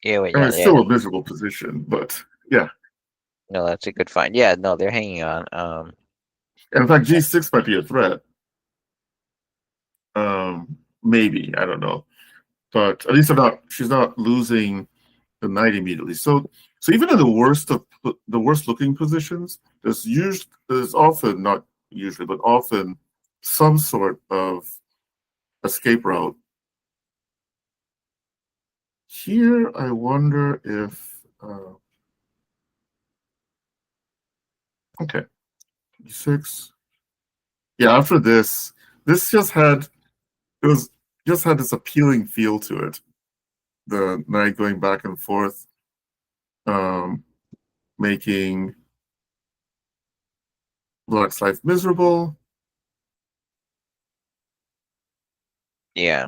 Yeah, wait, I mean, yeah, it's yeah. still a miserable position, but yeah. No, that's a good find. Yeah, no, they're hanging on. And in fact, g6 might be a threat. Maybe, I don't know, but at least she's not losing the knight immediately. So even in the worst looking positions, there's often, not usually, but often, some sort of escape route. Here, I wonder if okay, g6. Yeah, after this it was just had this appealing feel to it. The knight going back and forth, um, making Black's life miserable. Yeah.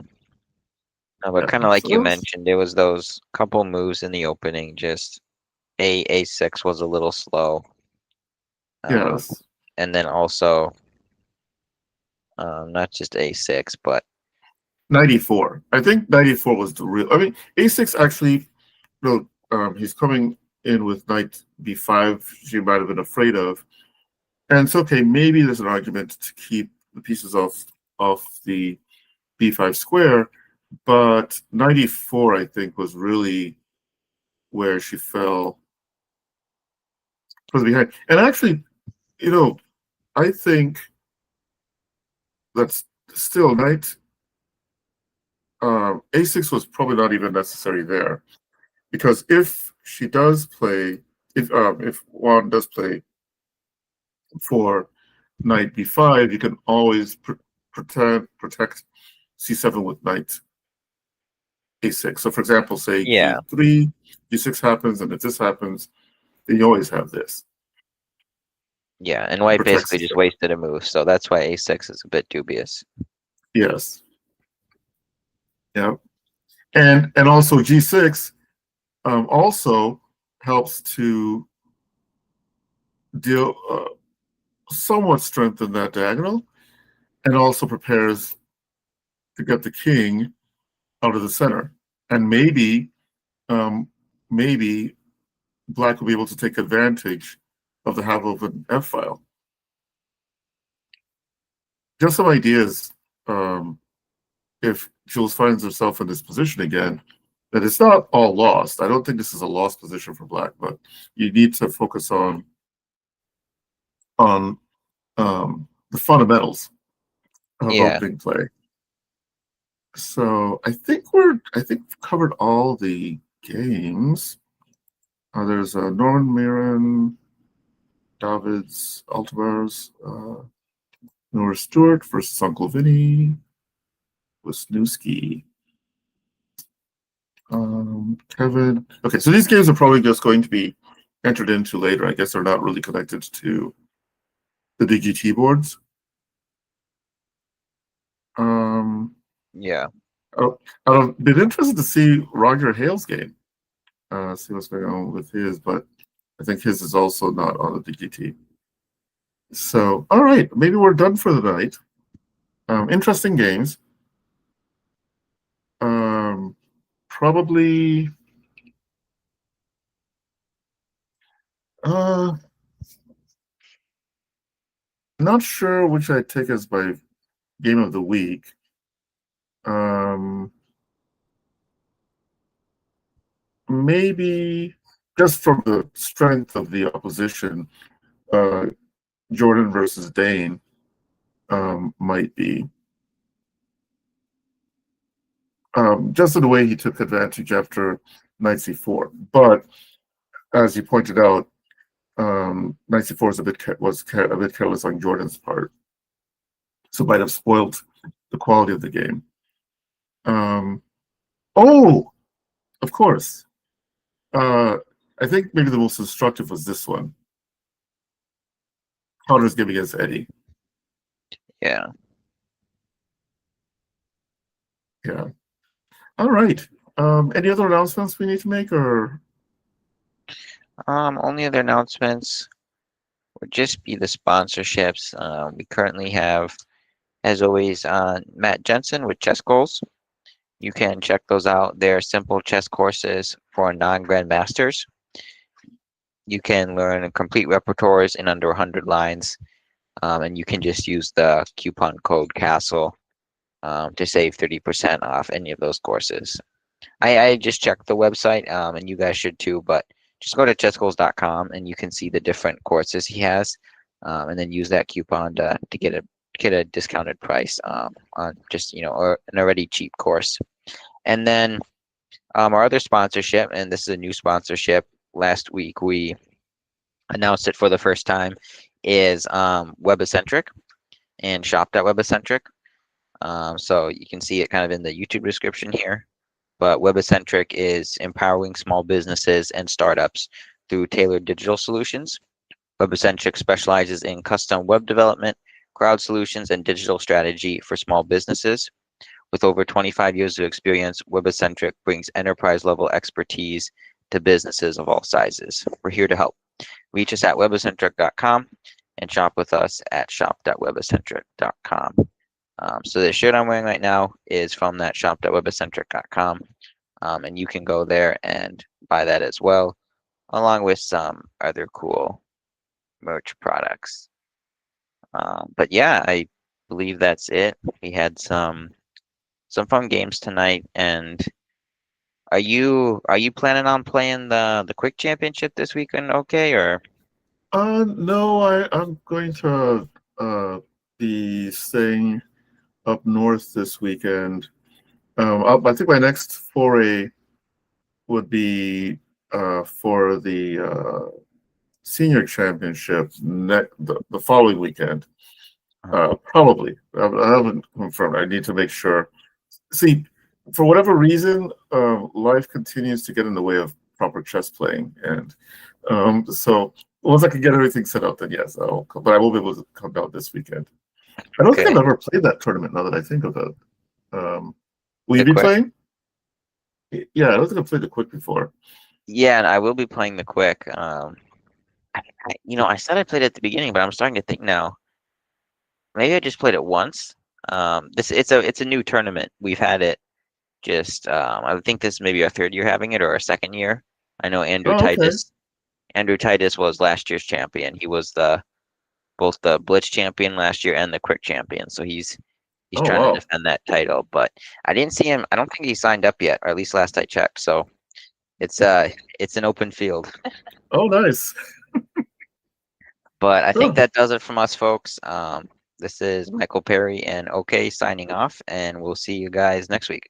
No, but Yeah, kind of like so you that was, mentioned, there was those couple moves in the opening. Just A6 was a little slow. Um, yes, and then also not just A6, but 94. I think 94 was the real. I mean, a6 actually. no, he's coming in with knight b5. She might have been afraid of, and it's okay. Maybe there's an argument to keep the pieces off the b5 square, but knight e4, I think, was really where she fell further behind. And actually, I think that's still knight a6 was probably not even necessary there, because if she does play, if Juan does play for knight b5, you can always protect c7 with knight a6. So, for example, say Yeah. g3, g6 happens, and if this happens, then you always have this. Yeah, and white Protects basically the just thing. wasted a move, so that's why a6 is a bit dubious. Yes. Yeah. And also g6 also helps to deal somewhat strengthen that diagonal, and also prepares to get the king out of the center. And um, maybe black will be able to take advantage of the half open F file. Just some ideas. If Jules finds herself in this position again, that it's not all lost. I don't think this is a lost position for black, but you need to focus on the fundamentals of Yeah. opening play. So I think we've covered all the games. There's Norman Mirren, Davids, Altabars, Nora Stewart versus Uncle Vinny, Wisniewski, Kevin. Okay, so these games are probably just going to be entered into later. I guess they're not really connected to the DGT boards. Yeah. I've been interested to see Roger Hale's game. See what's going on with his, but I think his is also not on the DGT. So, all right, maybe we're done for the night. Interesting games. Probably. Not sure which I'd take as my game of the week. Maybe just from the strength of the opposition, Jordan versus Dane might be. Just in the way he took advantage after knight c4. But as you pointed out, knight c4 was a bit careless on Jordan's part, so might have spoiled the quality of the game. Oh, of course. I think maybe the most instructive was this one. Connor's game against Eddie. Yeah. Yeah. All right. Any other announcements we need to make, or? Only other announcements would just be the sponsorships. We currently have, as always, Matt Jensen with Chess Goals. You can check those out. They're simple chess courses for non-grandmasters. You can learn complete repertoires in under 100 lines, and you can just use the coupon code CASTLE to save 30% off any of those courses. I just checked the website, and you guys should too, but just go to chessgoals.com and you can see the different courses he has, and then use that coupon to get a discounted price on just or an already cheap course. And then our other sponsorship, and this is a new sponsorship. Last week we announced it for the first time, is Webeccentric and shop.webeccentric. So you can see it kind of in the YouTube description here. But Webeccentric is empowering small businesses and startups through tailored digital solutions. Webeccentric specializes in custom web development, crowd solutions, and digital strategy for small businesses. With over 25 years of experience, Webeccentric brings enterprise-level expertise to businesses of all sizes. We're here to help. Reach us at webeccentric.com and shop with us at shop.webeccentric.com. So the shirt I'm wearing right now is from that shop.webeccentric.com. and you can go there and buy that as well, along with some other cool merch products. But yeah, I believe that's it. We had some fun games tonight, and are you planning on playing the quick championship this weekend? Okay, or No, I'm going to be staying up north this weekend. I think my next foray would be for the senior championship the following weekend. Probably. I haven't confirmed. I need to make sure. See, for whatever reason, life continues to get in the way of proper chess playing, and so once I can get everything set up, then yes, I'll. But I will be able to come down this weekend. I don't think I've okay, ever played that tournament. Now that I think of it, will you the be quick? playing? Yeah, I don't think I've played the quick before. Yeah, and I will be playing the quick. I said I played it at the beginning, but I'm starting to think now. Maybe I just played it once. This it's a new tournament. We've had it just I think this may be our third year having it or our second year. I know Oh, okay. Andrew Titus was last year's champion. He was the both the Blitz champion last year and the Quick champion. So he's Oh, trying to wow. defend that title. But I didn't see him. I don't think he signed up yet, or at least last I checked. So it's uh it's an open field. Oh, nice. But I think Oh, that does it from us, folks. This is Michael Perry and OK signing off, and we'll see you guys next week.